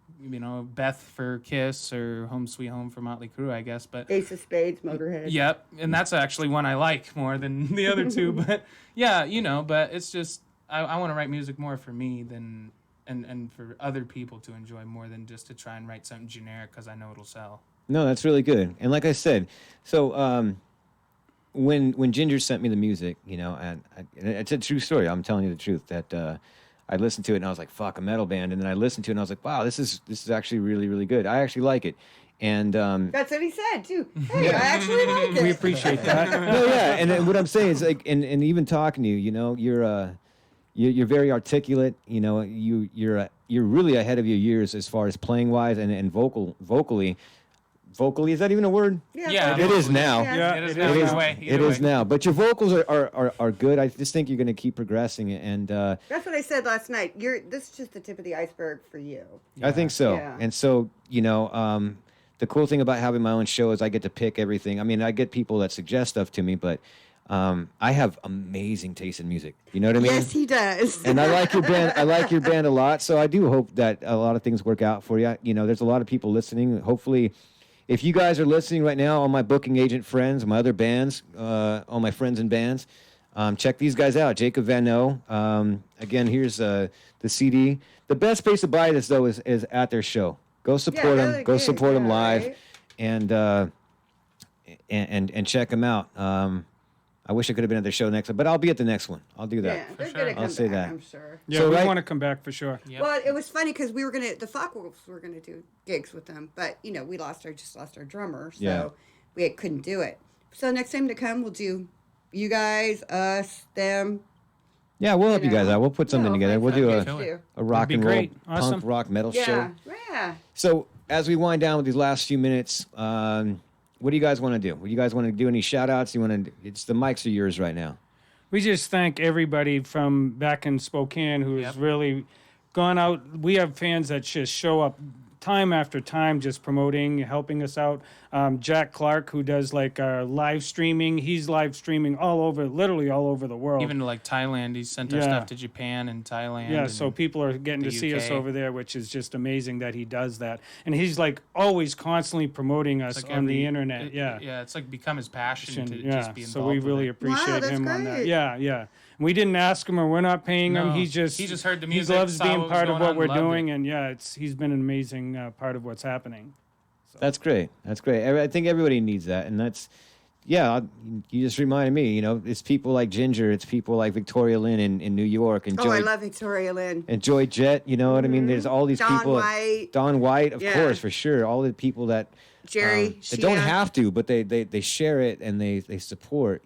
Beth for Kiss or Home Sweet Home for Motley Crue, I guess. But Ace of Spades, Motorhead. yep, and that's actually one I like more than the other two. But yeah, but it's just I want to write music more for me than and for other people to enjoy more than just to try and write something generic because I know it'll sell. No, that's really good. And like I said, so when Ginger sent me the music, and it's a true story. I'm telling you the truth that I listened to it and I was like, "Fuck, a metal band," and then I listened to it and I was like, "Wow, this is actually really really good. I actually like it." And That's what he said, too. Hey, I actually like it. We appreciate that. no, yeah, and then what I'm saying is like, and even talking to you, you're very articulate. You're really ahead of your years as far as playing wise and vocally. Vocally, is that even a word? Yeah, It is now. Yeah. It is It now. is, Either way. it is now. But your vocals are good. I just think you're going to keep progressing, and That's what I said last night. This is just the tip of the iceberg for you. I think so. Yeah. And so, the cool thing about having my own show is I get to pick everything. I mean, I get people that suggest stuff to me, but I have amazing taste in music. You know what I mean? Yes, he does. And I like your band. I like your band a lot. So I do hope that a lot of things work out for you. There's a lot of people listening. Hopefully, if you guys are listening right now, all my booking agent friends, my other bands, all my friends in bands, check these guys out. Jacob Van Noe. Again, here's the CD. The best place to buy this though is at their show. Go support them. really Go good, support them yeah, live, right? and check them out. I wish I could have been at their show next, but I'll be at the next one. I'll do that. Yeah, they're sure. gonna I'll come say back, that. I'm sure. Yeah, So we right- want to come back for sure. Yep. Well, it was funny because the Focke-Wulfs were gonna do gigs with them, but we just lost our drummer, so Yeah. we couldn't do it. So next time to come, we'll do you guys, us, them. Yeah, we'll help you guys know. out. We'll put something No, together. We'll do thank a you. rock be and roll great. Awesome. punk rock metal show. Yeah, yeah. So as we wind down with these last few minutes, what do you guys want to do? Do you guys want to do any shout outs? It's the mics are yours right now. We just thank everybody from back in Spokane who has Yep. really gone out. We have fans that just show up time after time, just promoting, helping us out. Jack Clark, who does like live streaming, he's live streaming literally all over the world. Even to like Thailand, he sent our Yeah. stuff to Japan and Thailand. Yeah, and so people are getting to the see us UK. over there, which is just amazing that he does that. And he's like always constantly promoting us it's like on the every- internet. yeah, it's like become his passion to yeah. just be involved. So we really with it. appreciate that's him on that. great. Yeah, yeah. We didn't ask him, or we're not paying him. No, He just heard the music, He loves saw being what was part of going what on, we're loved doing, it. and yeah, he's been an amazing part of what's happening. That's great. That's great. I think everybody needs that, and that's, yeah. You just reminded me. It's people like Ginger. It's people like Victoria Lynn in New York, and Oh, I love Victoria Lynn. and Joy Jett. You know what I mean? There's all these Dawn people. White. Dawn White, of Yeah. course, for sure. All the people that Jerry, they don't Sheehan. have to, but they share it and they support.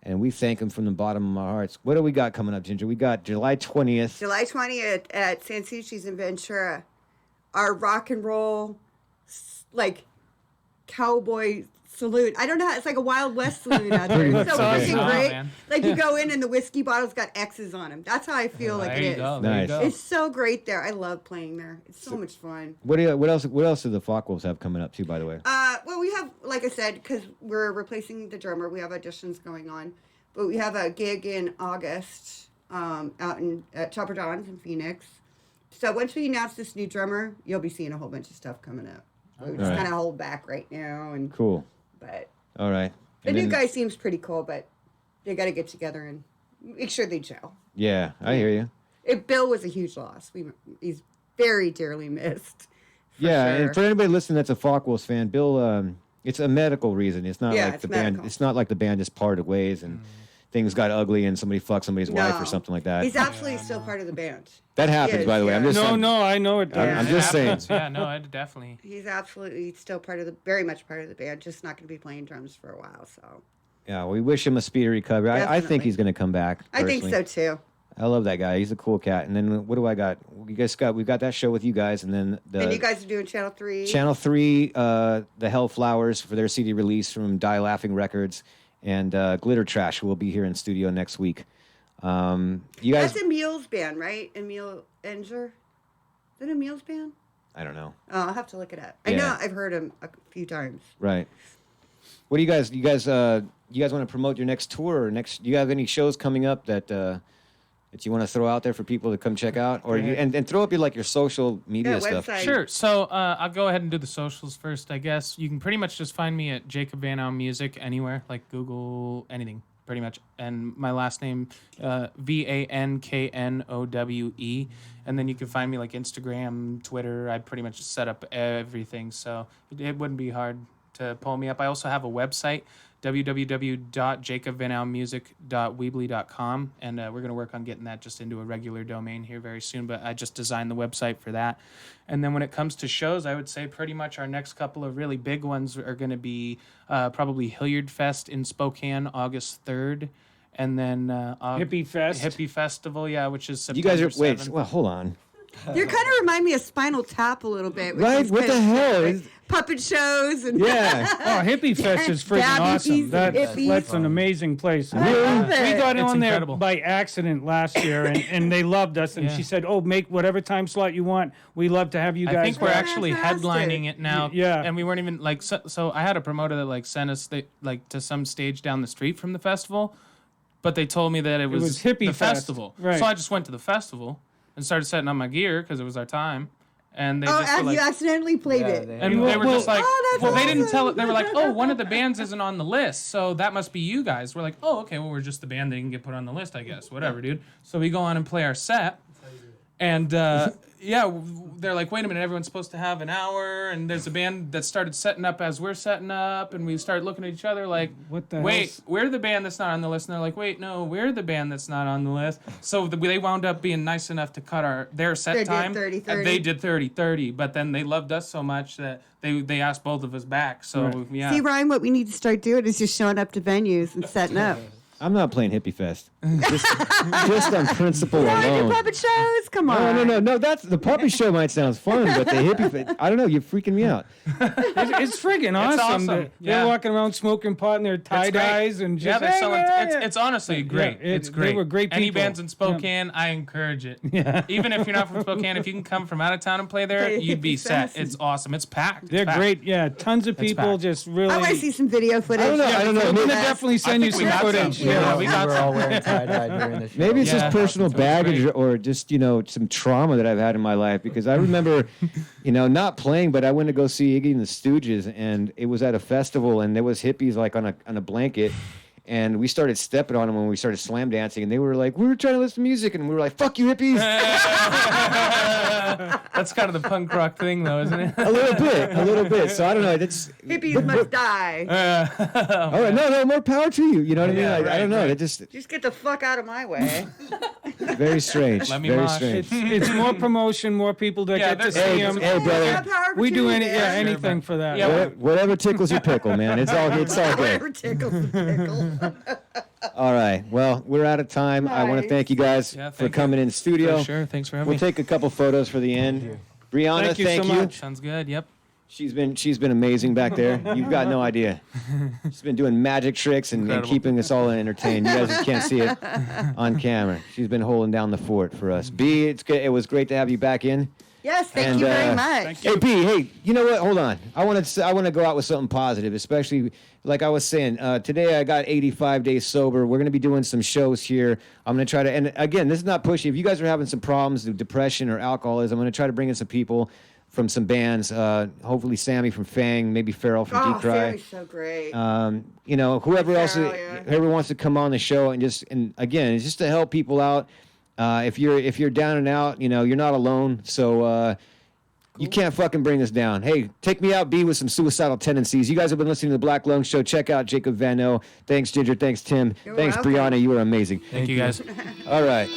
And we thank them from the bottom of our hearts. What do we got coming up, Ginger? We got July 20th. July 20th at Sansucci's in Ventura. Our rock and roll, like, cowboy saloon. I don't know. It's like a Wild West saloon out there. It's so That's freaking awesome. great. Man. Like, you go in and the whiskey bottle's got X's on them. That's how I feel like There it you is. go. Nice. There you go. It's so great there. I love playing there. It's so much fun. What else do the Fockwolves have coming up too? By the way, Well, we have, like I said, because we're replacing the drummer, we have auditions going on. But we have a gig in August out at Chopper John's in Phoenix. So once we announce this new drummer, you'll be seeing a whole bunch of stuff coming up. We just Alright. kind of hold back right now, cool. but All right. the And new then- guy seems pretty cool. But they got to get together and make sure they gel. Yeah, I hear you. Bill was a huge loss. He's very dearly missed. Yeah, sure. and for anybody listening that's a Fockwolves fan, Bill, it's a medical reason. It's not Yeah, like it's the band. medical. It's not like the band just parted ways and things got ugly and somebody fucked somebody's wife or No. something like that. He's absolutely still part of the band. That happens, Yes, by the way. I'm yeah. just saying. No, I know it. I'm It just saying. happens. Yeah, no, I definitely. He's absolutely still very much part of the band. Just not going to be playing drums for a while. So Yeah, we wish him a speedy recovery. I think Definitely. he's going to come back. I think personally. so too. I love that guy. He's a cool cat. And then what do I got? We've got that show with you guys, and then the And you guys are doing Channel 3. Channel 3, the Hellflowers for their CD release from Die Laughing Records, and Glitter Trash will be here in studio next week. You guys, That's Emil's band, right? Emil Enger? Is it Emil's band? I don't know. Oh, I'll have to look it up. I Yeah. know I've heard him a few times. Right. What do you guys? You guys want to promote your next tour or next? Do you have any shows coming up that you want to throw out there for people to come check out, or and throw up your social media Yeah, stuff? website. Sure. So I'll go ahead and do the socials first, I guess. You can pretty much just find me at Jacob Van Al Music anywhere, like Google, anything, pretty much. And my last name, VANKNOWE. And then you can find me like Instagram, Twitter. I pretty much set up everything, so it wouldn't be hard to pull me up. I also have a website, www.jacobvanalmusic.weebly.com, and we're going to work on getting that just into a regular domain here very soon, but I just designed the website for that. And then when it comes to shows, I would say pretty much our next couple of really big ones are going to be probably Hilliard Fest in Spokane, August 3rd, and then Hippie Fest. Hippie Festival, yeah, which is You September guys are 7th. well. Hold on. You kind of remind me of Spinal Tap a little bit. with Right? these What the kind of hell stuff, is- like puppet shows and Yeah. Oh, Hippie Fest is freaking Dabbies awesome. and That's hippies. an amazing place. I love We it. got It's on there incredible. by accident last year, and they loved us. And Yeah. she said, "Oh, make whatever time slot you want. We love to have you guys." I think we're back." actually Fantastic. headlining it now. Yeah. And we weren't even like so I had a promoter that like sent us to some stage down the street from the festival, but they told me that it was Hippie the Fest. festival. Right. So I just went to the festival and started setting up my gear because it was our time. And they Oh, just were and like, you accidentally played it. and they were just like, Oh, that's well, they didn't awesome. tell it. They were like, oh, one of the bands isn't on the list, so that must be you guys. We're like, oh, okay, well, we're just the band that didn't get put on the list, I guess. Whatever, dude. So we go on and play our set, and they're like, wait a minute, everyone's supposed to have an hour, and there's a band that started setting up as we're setting up, and we started looking at each other like, What the wait, hell's- we're the band that's not on the list, and they're like, wait, no, we're the band that's not on the list. So they wound up being nice enough to cut their set They did time. 30-30. and they did 30-30, but then they loved us so much that they asked both of us back. So Right. yeah. See, Ryan, what we need to start doing is just showing up to venues and setting up. I'm not playing Hippie Fest. Just on principle Want to do alone. puppet shows? Come on. No. That's the puppy show might sound fun, but the Hippie Fest, I don't know. You're freaking me out. It's freaking It's awesome. awesome. They're Yeah. walking around smoking pot in their tie dyes and just yeah, they're selling. yeah. It's honestly great. Yeah, it's they great. were great Any people. bands in Spokane, I encourage it. Yeah. Even if you're not from Spokane, if you can come from out of town and play there, Play you'd be Hippie set. Fest. It's awesome. It's packed. They're It's packed. great. Yeah, tons of people packed. just really. I want to see some video footage. I don't know. We're gonna Yes. definitely send I you think some we got footage. some. Yeah. Yeah, we got We're some. all wearing tie-dye during the show. Maybe it's Yeah. just personal Sounds baggage great. or just, some trauma that I've had in my life because I remember, not playing, but I went to go see Iggy and the Stooges and it was at a festival and there was hippies like on a blanket And we started stepping on them when we started slam dancing, and they were like, "We were trying to listen to music," and we were like, "Fuck you, hippies!" That's kind of the punk rock thing, though, isn't it? a little bit. So I don't know. That's Hippies must die. all right. No, more power to you. You know what I mean? Yeah, I don't know. right. It just Just get the fuck out of my way. very strange. Let me Very mosh. strange. It's more promotion, more people that Yeah, get to there's- see Hey, him. hey, brother. Yeah, power We do to any you, yeah man. anything for that. Yeah, Whatever tickles your pickle, man. It's all good. Whatever tickles the pickle. All right. Well, we're out of time. I want to Nice. thank you guys Yeah, for thank you. coming in the studio. For sure. Thanks for having We'll me. take a couple photos for the end. Brianna, Thank you so much. Sounds good. Yep. She's been amazing back there. You've got no idea. She's been doing magic tricks and Incredible. keeping us all entertained. You guys just can't see it on camera. She's been holding down the fort for us. B, it was great to have you back in. Yes, thank And, you very uh, much. Hey B, hey, you know what? Hold on. I want to go out with something positive, especially like I was saying. Today I got 85 days sober. We're going to be doing some shows here. I'm going to try to, and again, this is not pushy. If you guys are having some problems with depression or alcoholism, I'm going to try to bring in some people from some bands. Hopefully Sammy from Fang, maybe Farrell from Oh, Deep Cry. Sammy's so great. You know, whoever else, Farrell, yeah. whoever wants to come on the show and again, it's just to help people out. If you're down and out, you know, you're not alone. So you can't fucking bring us down. Hey, take me out, B, with some suicidal tendencies. You guys have been listening to the Black Lung Show. Check out Jacob Van O. Thanks, Ginger. Thanks, Tim. You're Thanks, welcome. Brianna. You were amazing. Thank you guys. All right.